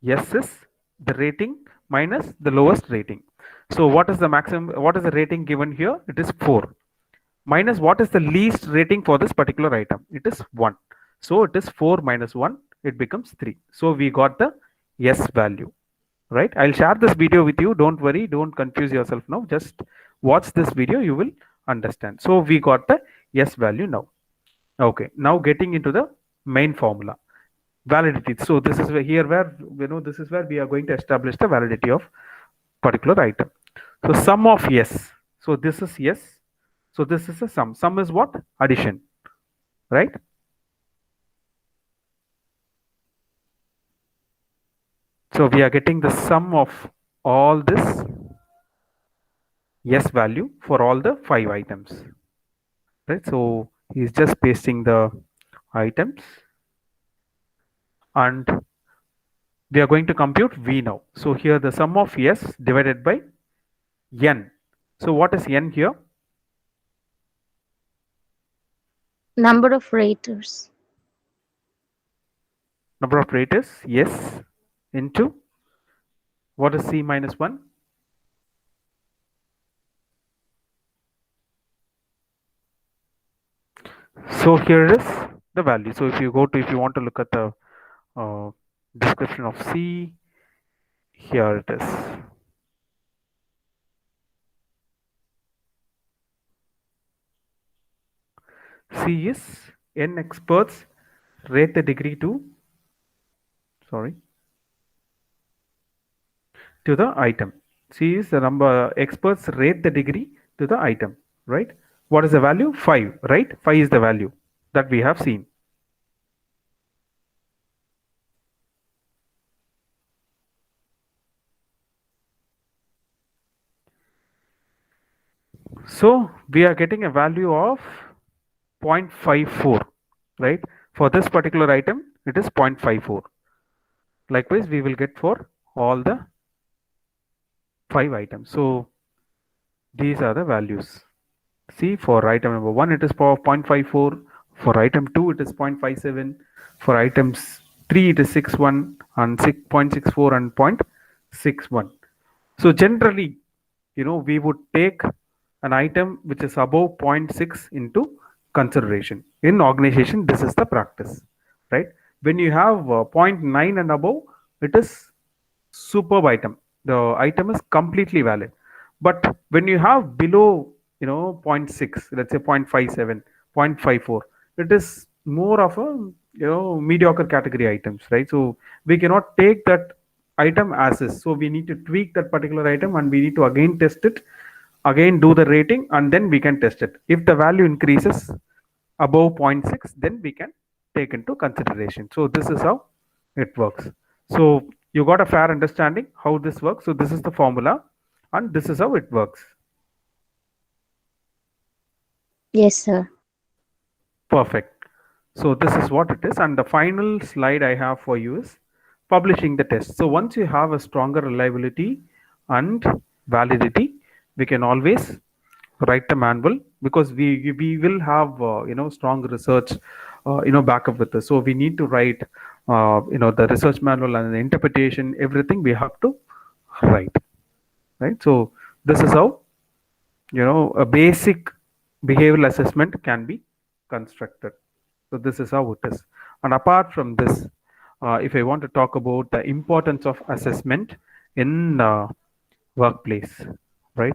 S is the rating minus the lowest rating. So what is the maximum? What is the rating given here? It is 4. Minus what is the least rating for this particular item? It is 1. So it is 4 minus 1. It becomes 3. So we got the S value, right? I'll share this video with you. Don't worry. Don't confuse yourself now. Just watch this video. You will understand. So we got the S value now. Okay. Now getting into the main formula. Validity. So this is where this is where we are going to establish the validity of particular item. So sum of S. So this is S. So this is a sum. Sum is what? Addition, right? So we are getting the sum of all this S value for all the 5 items, right? So he's just pasting the items and we are going to compute V now. So here the sum of S divided by N. So what is N here? Number of raters. Number of raters, yes, into what is C minus 1? So here is the value. So if you want to look at the description of C, here it is. C is N experts rate the degree to, sorry, to the item. C is the number, experts rate the degree to the item, right? What is the value? 5, right? 5 is the value that we have seen. So we are getting a value of 0.54, right? For this particular item, it is 0.54. Likewise, we will get for all the 5 items. So these are the values. See, for item number 1, it is 0.54. For item 2, it is 0.57. For items 3, it is 6.1 and 6.64 and 0.61. So generally, we would take an item which is above 0.6 into consideration. In organization, this is the practice, right? When you have 0.9 and above, it is superb item. The item is completely valid. But when you have below 0.6, let's say 0.57, 0.54, it is more of a mediocre category items, right? So we cannot take that item as is. So we need to tweak that particular item and we need to again test it, again do the rating, and then we can test it. If the value increases above 0.6, then we can take into consideration. So this is how it works. So you got a fair understanding how this works. So this is the formula and this is how it works. Yes, sir. Perfect. So this is what it is. And the final slide I have for you is publishing the test. So once you have a stronger reliability and validity, we can always write the manual, because we will have strong research backup with this. So we need to write the research manual and the interpretation, everything we have to write, right? So this is how a basic behavioral assessment can be constructed. So this is how it is. And apart from this, if I want to talk about the importance of assessment in workplace, right?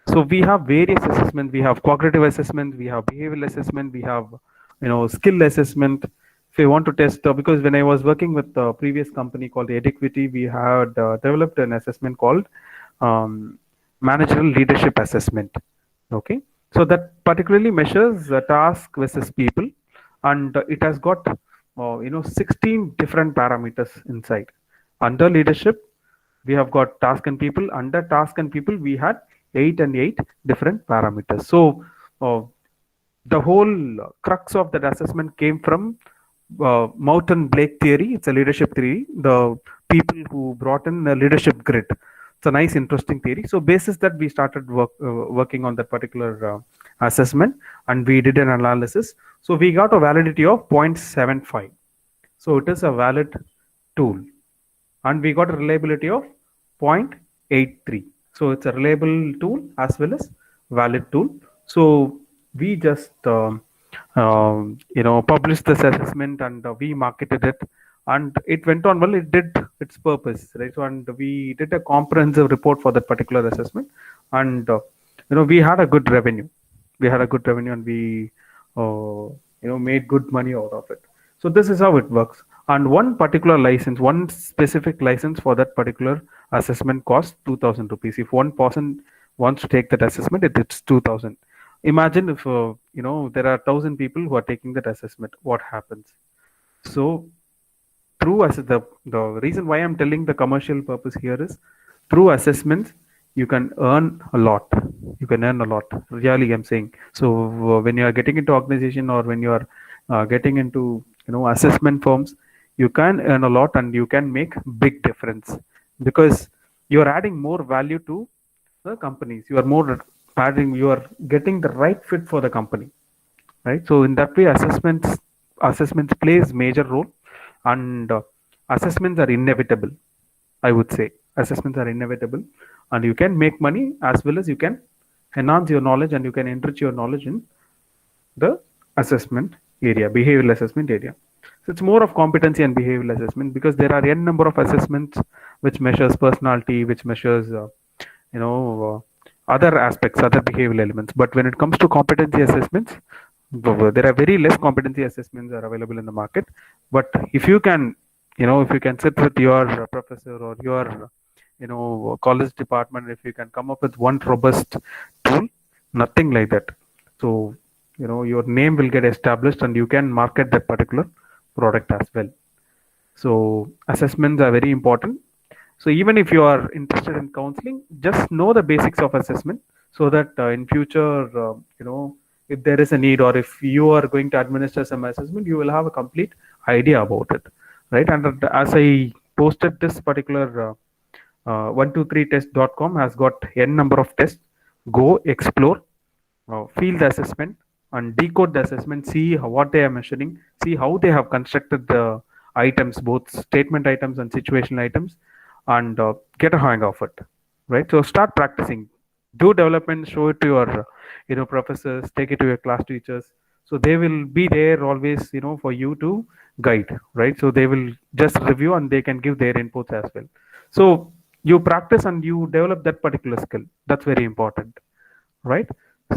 So we have various assessments. We have cognitive assessment, we have behavioral assessment, we have skill assessment. If you want to test, because when I was working with the previous company called Adequity, we had developed an assessment called managerial leadership assessment. Okay, so that particularly measures the task versus people, and it has got 16 different parameters inside. Under leadership, we have got task and people. Under task and people, we had 8 different parameters. So the whole crux of that assessment came from Moulton Blake theory. It's a leadership theory. The people who brought in the leadership grid. It's a nice, interesting theory. So basis that we started working on that particular assessment, and we did an analysis. So we got a validity of 0.75. So it is a valid tool, and we got a reliability of 0.83. So it's a reliable tool as well as valid tool. So we just published this assessment, and we marketed it, and it went on well. It did its purpose, right? So, and we did a comprehensive report for that particular assessment, and we had a good revenue. We had a good revenue, and we made good money out of it. So this is how it works. And one particular license, one specific license for that particular assessment costs 2,000 rupees. If one person wants to take that assessment, it's 2,000. Imagine if there are 1,000 people who are taking that assessment, what happens? So through the reason why I'm telling the commercial purpose here is, through assessments you can earn a lot. You can earn a lot, really, I'm saying. So when you are getting into organization, or when you are getting into assessment firms, you can earn a lot and you can make big difference, because you are adding more value to the companies. You are getting the right fit for the company, right? So in that way, assessments plays major role, and assessments are inevitable. I would say assessments are inevitable, and you can make money as well as you can enhance your knowledge, and you can enrich your knowledge in the assessment area, behavioral assessment area. So it's more of competency and behavioral assessment, because there are n number of assessments which measures personality, which measures other aspects, other behavioral elements. But when it comes to competency assessments, There are very less competency assessments are available in the market. But if you can, if you can sit with your professor or your, college department, if you can come up with one robust tool, nothing like that. So, your name will get established and you can market that particular product as well. So assessments are very important. So even if you are interested in counseling, just know the basics of assessment so that in future, if there is a need or if you are going to administer some assessment, you will have a complete idea about it, right? And as I posted this particular 123test.com has got n number of tests. Go explore, field assessment and decode the assessment, see what they are measuring, see how they have constructed the items, both statement items and situational items, and get a hang of it, right? So start practicing, do development, show it to your professors, take it to your class teachers, so they will be there always for you to guide, right? So they will just review and they can give their inputs as well. So you practice and you develop that particular skill. That's very important, right?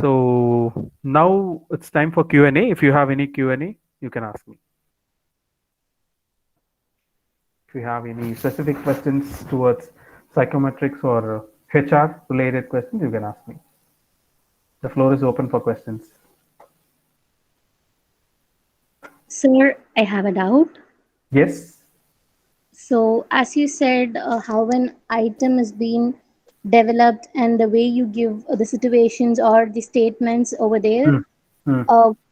So now it's time for Q&A. If you have any Q&A, you can ask me. If you have any specific questions towards psychometrics or HR related questions, you can ask me. The floor is open for questions. Sir, I have a doubt. Yes. So, as you said, how an item is being developed and the way you give the situations or the statements over there,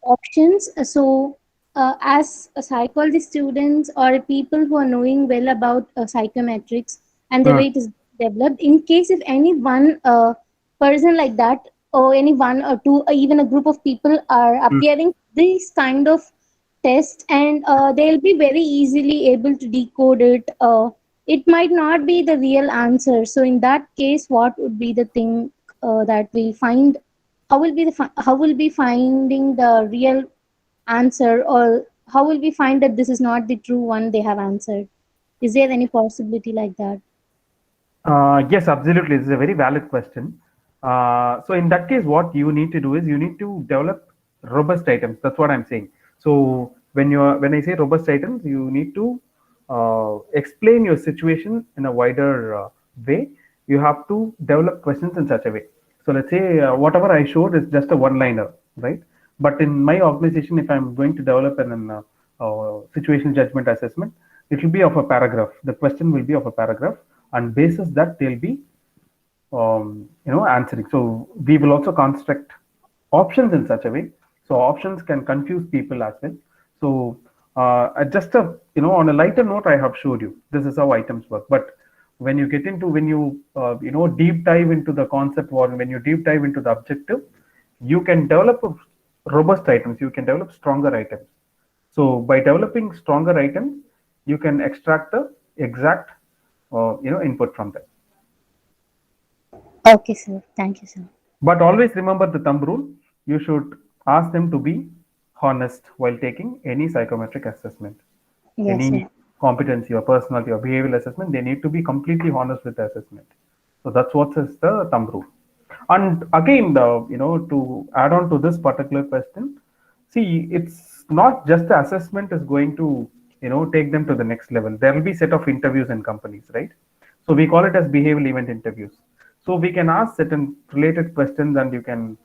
options. So, as a psychology students or people who are knowing well about psychometrics and the way it is developed, in case if any one person like that or any one or two or even a group of people are appearing these kind of test and they'll be very easily able to decode it. It might not be the real answer. So in that case, what would be the thing that we'll find? How will be how will be finding the real answer, or how will we find that this is not the true one they have answered? Is there any possibility like that? Yes, absolutely. This is a very valid question. So in that case, what you need to do is you need to develop robust items. That's what I'm saying. So when I say robust items, you need to explain your situation in a wider way. You have to develop questions in such a way. So let's say whatever I showed is just a one-liner, right? But in my organization, if I'm going to develop an situational judgment assessment, it will be of a paragraph. The question will be of a paragraph, and basis that they'll be answering. So we will also construct options in such a way. So options can confuse people as well. So just on a lighter note, I have showed you this is how items work. But when you get into deep dive into the concept or when you deep dive into the objective, you can develop robust items. You can develop stronger items. So by developing stronger items, you can extract the exact input from them. Okay, sir. Thank you, sir. But always remember the thumb rule. You should ask them to be honest while taking any psychometric assessment. Yes, any sir. competency or personality or behavioral assessment, they need to be completely honest with the assessment. So that's what is the thumb rule. And again, to add on to this particular question, see, it's not just the assessment is going to take them to the next level. There will be set of interviews in companies, right? So we call it as behavioral event interviews. So we can ask certain related questions and you can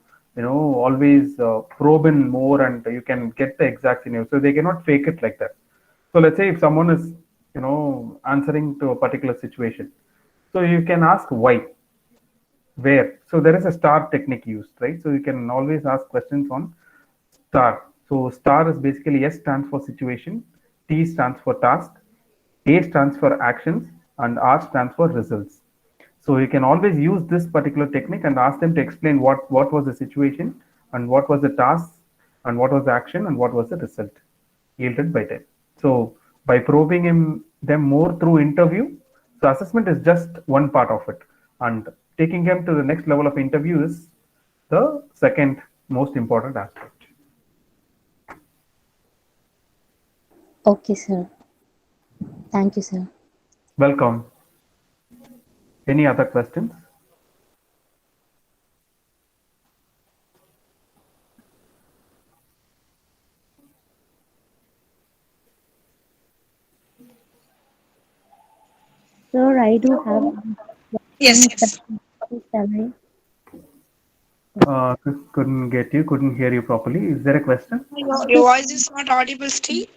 always probe in more and you can get the exact scenario. So they cannot fake it like that. So let's say if someone is answering to a particular situation, so you can ask why, where. So there is a star technique used, right? So you can always ask questions on star. So star is basically S stands for situation, T stands for task, A stands for actions, and R stands for results. So you can always use this particular technique and ask them to explain what was the situation and what was the task and what was the action and what was the result yielded by them. So by probing them more through interview, so assessment is just one part of it, and taking them to the next level of interview is the second most important aspect. Okay, sir. Thank you, sir. Welcome. Any other questions? Sir, I do have Yes, questions. yes. Salary. Couldn't get you, couldn't hear you properly. Is there a question? Your voice is not audible, Steve.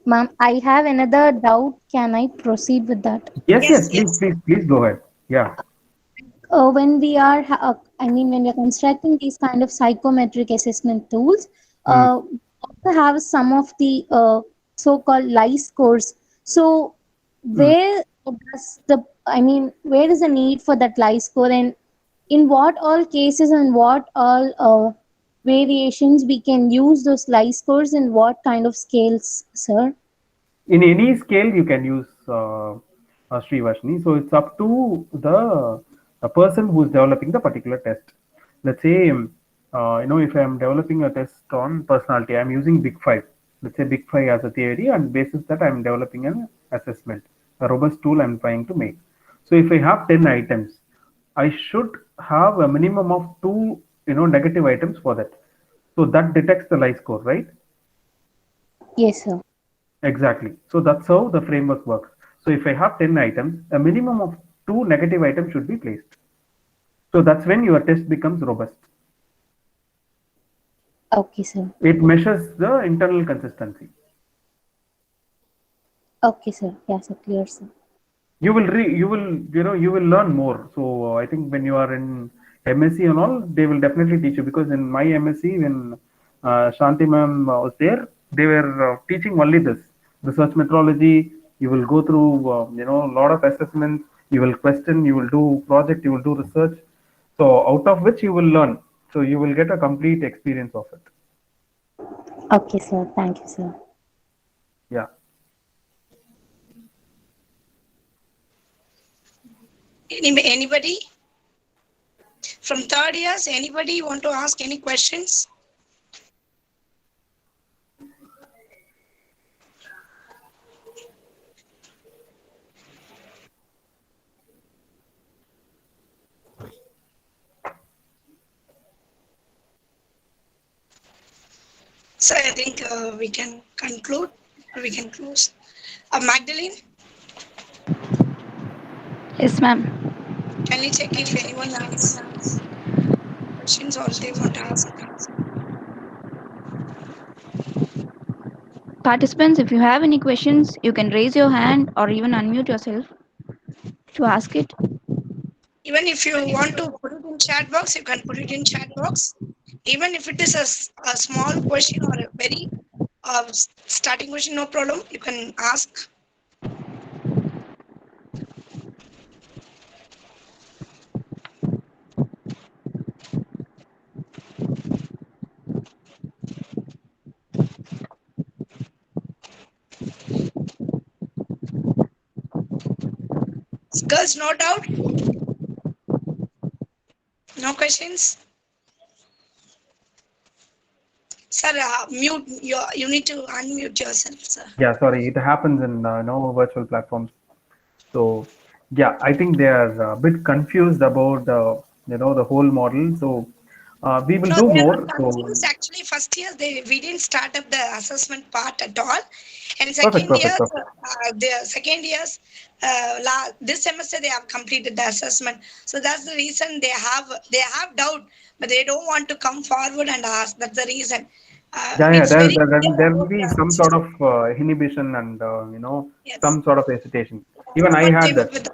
Ma'am, I have another doubt. Can I proceed with that? Yes, Yes, please go ahead. Yeah. When we are, when we're constructing these kind of psychometric assessment tools, we also have some of the so-called lie scores. So, where does where is the need for that lie score, and in what all cases and what all variations we can use those lie scores, and what kind of scales, sir? In any scale you can use Srivashni. So it's up to the person who is developing the particular test. Let's say if I'm developing a test on personality, I'm using Big Five. Let's say Big Five as a theory, and basis that I'm developing an assessment, a robust tool I'm trying to make. So if I have 10 items, I should have a minimum of 2 negative items for that. So that detects the lie score, right? Yes, sir. Exactly. So that's how the framework works. So if I have 10 items, a minimum of 2 negative items should be placed. So that's when your test becomes robust. Okay, sir. It measures the internal consistency. Okay, sir. Yes, sir. Clear, sir. You will learn more. So I think when you are in MSc and all, they will definitely teach you, because in my MSc, when Shanti ma'am was there, they were teaching only this research methodology. You will go through a lot of assessments. You will question, you will do project, you will do research. So out of which you will learn. So you will get a complete experience of it. Okay, sir. Thank you, sir. Yeah. Anybody from third years? Anybody want to ask any questions? So I think we can conclude. We can close. Magdalene? Yes, ma'am. Can you check if anyone has questions or they want to ask? Participants, if you have any questions, you can raise your hand or even unmute yourself to ask it. Even if you want to put it in chat box, you can put it in chat box. Even if it is a small question or a very starting question, no problem. You can ask. Girls, no doubt? No questions? Sir, mute. You need to unmute yourself, sir. Yeah, sorry, it happens in virtual platforms. So yeah, I think they are a bit confused about the whole model. So we will do They are more. not confused. Actually, first year we didn't start up the assessment part at all, and Perfect. this semester they have completed the assessment. So that's the reason they have doubt, but they don't want to come forward and ask. That's the reason. There will be some sort of inhibition and some sort of hesitation. Even I had that.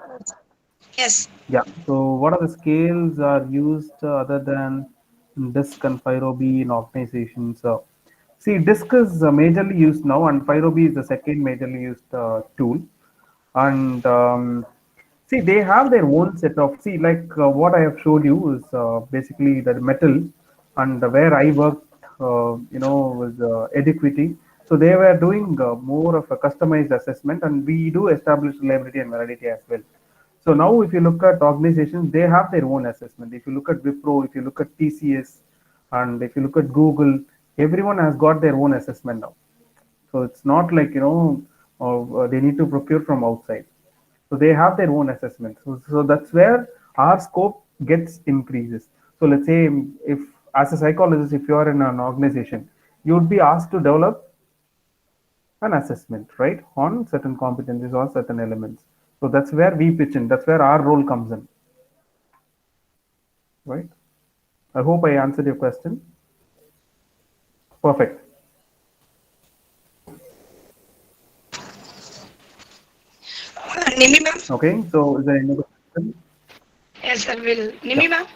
Yes. Yeah. So what are the scales are used other than DISC and FIRO-B in organizations? See, DISC is majorly used now, and FIRO-B is the second majorly used tool. And see, they have their own set of, what I have showed you is basically the metal, and where I worked, was Edequity. So they were doing more of a customized assessment, and we do establish reliability and validity as well. So now if you look at organizations, they have their own assessment. If you look at Wipro, if you look at TCS, and if you look at Google, everyone has got their own assessment now. So it's not like, they need to procure from outside. So they have their own assessment. So that's where our scope gets increases. So let's say if as a psychologist, if you are in an organization, you would be asked to develop an assessment, right, on certain competencies or certain elements. So that's where we pitch in. That's where our role comes in. Right? I hope I answered your question. Perfect. Nimi ma'am. Okay, so is there any other question? Yes, sir. Will Nimi ma'am.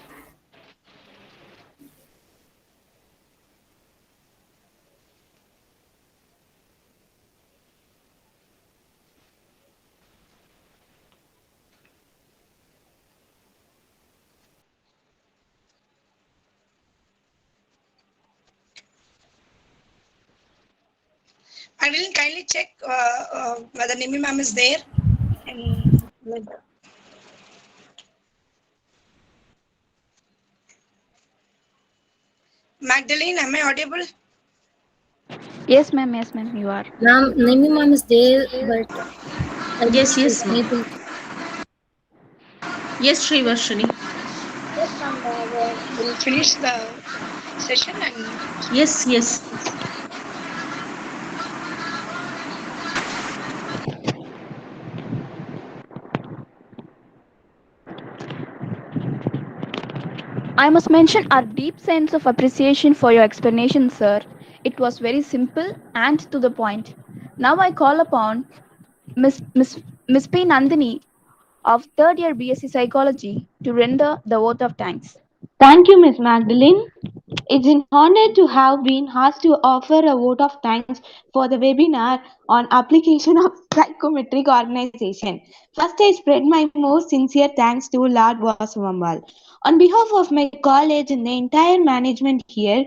I will kindly check whether Nimi ma'am is there. And Magdalene, am I audible? Yes, ma'am. Yes, ma'am. You are. Ma'am, Nimi ma'am is there, but Yes, yes, ma'am. Yes, Srivarshini. Yes, ma'am. We'll finish the session and. Yes, yes. I must mention our deep sense of appreciation for your explanation, sir. It was very simple and to the point. Now I call upon Miss P. Nandini of third year BSc Psychology to render the vote of thanks. Thank you, Ms. Magdalene. It's an honor to have been asked to offer a vote of thanks for the webinar on application of psychometric organization. First, I spread my most sincere thanks to Lord Vasavambal. On behalf of my college and the entire management here,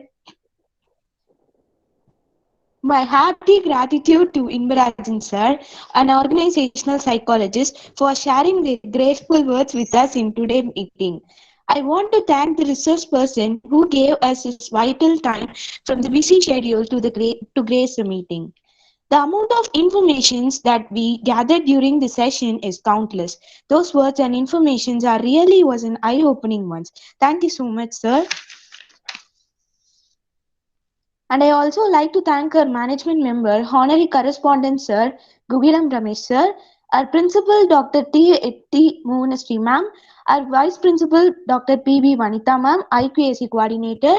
my hearty gratitude to Inbarajan sir, an organizational psychologist, for sharing their graceful words with us in today's meeting. I want to thank the resource person who gave us his vital time from the busy schedule to grace the meeting. The amount of informations that we gathered during the session is countless. Those words and informations are really was an eye-opening ones. Thank you so much, sir. And I also like to thank our management member, Honorary Correspondent Sir, Gugilam Ramesh Sir, our Principal Dr. T. Moonastri Ma'am, our Vice Principal Dr. P.B. Vanitha Ma'am, IQAC Coordinator,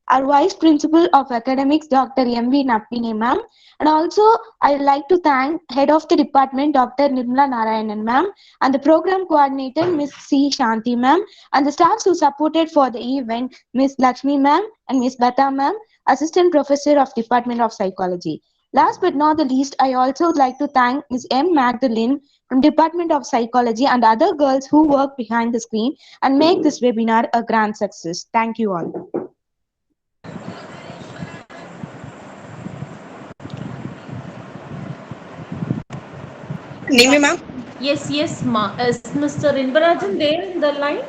our Vice Principal of Academics Dr. M.V. Napine Ma'am, and also I like to thank Head of the Department Dr. Nirmala Narayanan Ma'am, and the Program Coordinator Ms. C. Shanti Ma'am, and the staffs who supported for the event Ms. Lakshmi Ma'am and Ms. Bata Ma'am, Assistant Professor of Department of Psychology. Last but not the least, I also would like to thank Ms. M. Magdalene from Department of Psychology and other girls who work behind the screen and make this webinar a grand success. Thank you all. Nimi ma'am? Yes, yes, ma. Is Mr. Inbarajan there in the line?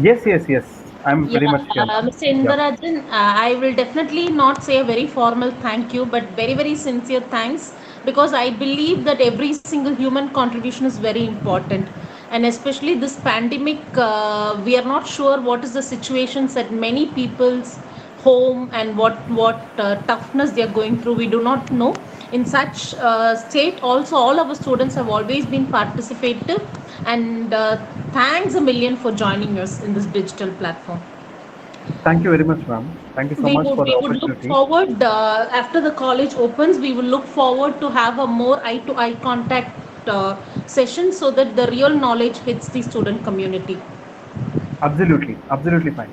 Yes, yes, yes. I'm pretty much here. Mr. Inbarajan, I will definitely not say a very formal thank you, but very, very sincere thanks, because I believe that every single human contribution is very important. And especially this pandemic, we are not sure what is the situations at many people's home and what toughness they are going through. We do not know. In such state, also all our students have always been participative, and thanks a million for joining us in this digital platform. Thank you very much, ma'am. Thank you so much for the opportunity. We would look forward, after the college opens, we will look forward to have a more eye-to-eye contact session, so that the real knowledge hits the student community. Absolutely, absolutely fine.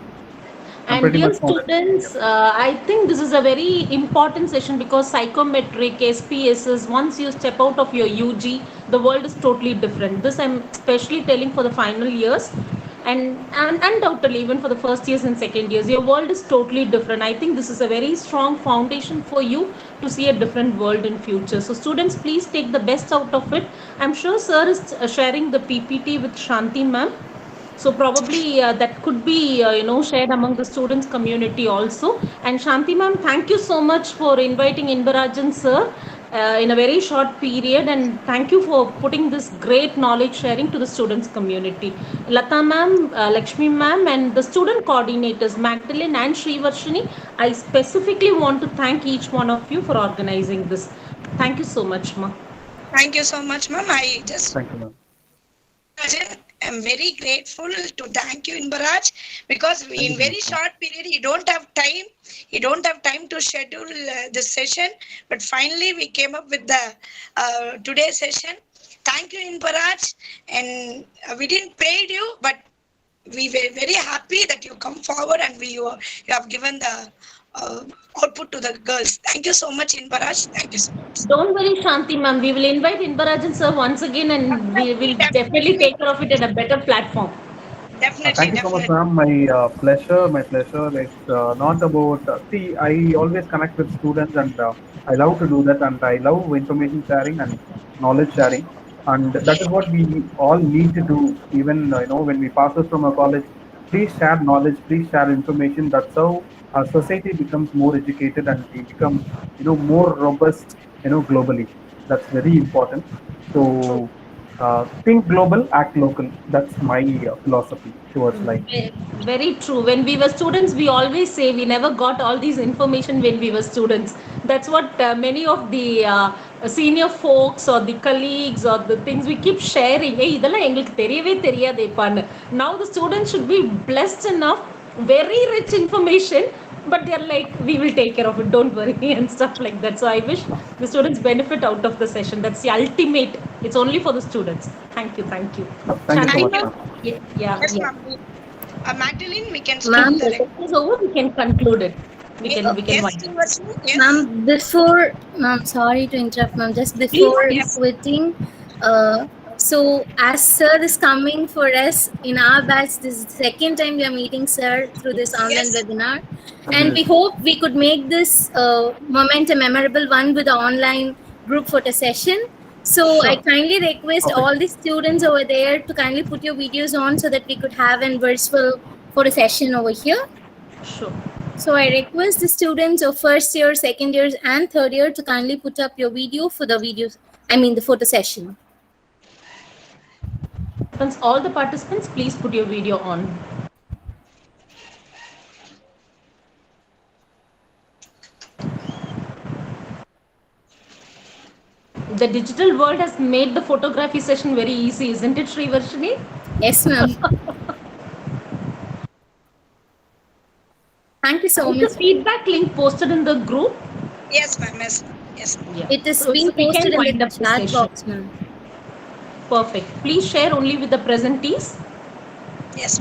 And dear students, I think this is a very important session, because psychometric, SPSS, once you step out of your UG, the world is totally different. This I'm especially telling for the final years, and undoubtedly even for the first years and second years, your world is totally different. I think this is a very strong foundation for you to see a different world in future. So students, please take the best out of it. I'm sure sir is sharing the PPT with Shanti ma'am. So probably that could be shared among the students community also. And Shanti ma'am, thank you so much for inviting Inbarajan sir in a very short period, and thank you for putting this great knowledge sharing to the students community. Lata ma'am, Lakshmi ma'am, and the student coordinators Magdalene and Srivarshini, I specifically want to thank each one of you for organizing this. Thank you so much, ma. Thank you so much, ma'am. I just Thank you, ma'am. I'm very grateful to thank you, Inbaraj, because in very short period you don't have time. You don't have time to schedule this session, but finally we came up with the today's session. Thank you, Inbaraj, and we didn't pay you, but we were very happy that you come forward and you have given the output to the girls. Thank you so much, Inbaraj. Thank you so much. Don't worry, Shanti ma'am. We will invite Inbarajan sir once again, and we will definitely take care of it in a better platform. Definitely, Thank you so much, ma'am. My pleasure. My pleasure. It's not about. See, I always connect with students, and I love to do that, and I love information sharing and knowledge sharing, and that is what we all need to do. Even when we pass out from a college, please share knowledge. Please share information. That's how our society becomes more educated, and we become more robust. Globally. That's very important. So. Think global, act local. That's my philosophy towards life. Very true. When we were students, we always say we never got all these information when we were students. That's what many of the senior folks or the colleagues or the things we keep sharing. Hey, இதெல்லாம் எங்களுக்கு தெரியவே தெரியாதேப்பான்னு. Now the students should be blessed enough, very rich information, but they're like, we will take care of it, don't worry, and stuff like that. So I wish the students benefit out of the session. That's the ultimate. It's only for the students. Thank you. Thank you so much, ma'am. Yes, ma'am. Magdalene, we can start the session is over. We can conclude it. We can yes. Ma'am, sorry to interrupt, ma'am. Just before quitting, so as sir is coming for us in our batch, this is the second time we are meeting sir through this online webinar, and we hope we could make this moment a memorable one with the online group photo session. So I kindly request all the students over there to kindly put your videos on so that we could have a virtual photo session over here. Sure. So I request the students of first year, second years, and third year to kindly put up your video for the the photo session. All the participants, please put your video on. The digital world has made the photography session very easy, isn't it, Sri Varshini? Yes, ma'am. Thank you so much. The feedback link posted in the group? Yes, ma'am. Yes. Yeah. It is being posted in the chat box, ma'am. Perfect. Please share only with the presentees. Yes.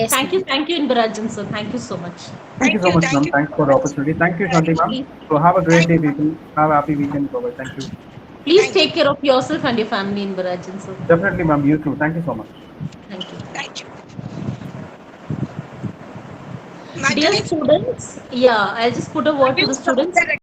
Yes. Thank you, Inbarajan sir. Thank you so much. Thank you so much, ma'am. Thanks for the opportunity. Thank you, Shanti ma'am. So have a great day, people. Have a happy weekend. Bye. Thank you. Please take care of yourself and your family, Inbarajan sir. Definitely, ma'am. You too. Thank you so much. Thank you. Thank you. Dear students, I'll just put a word to the students.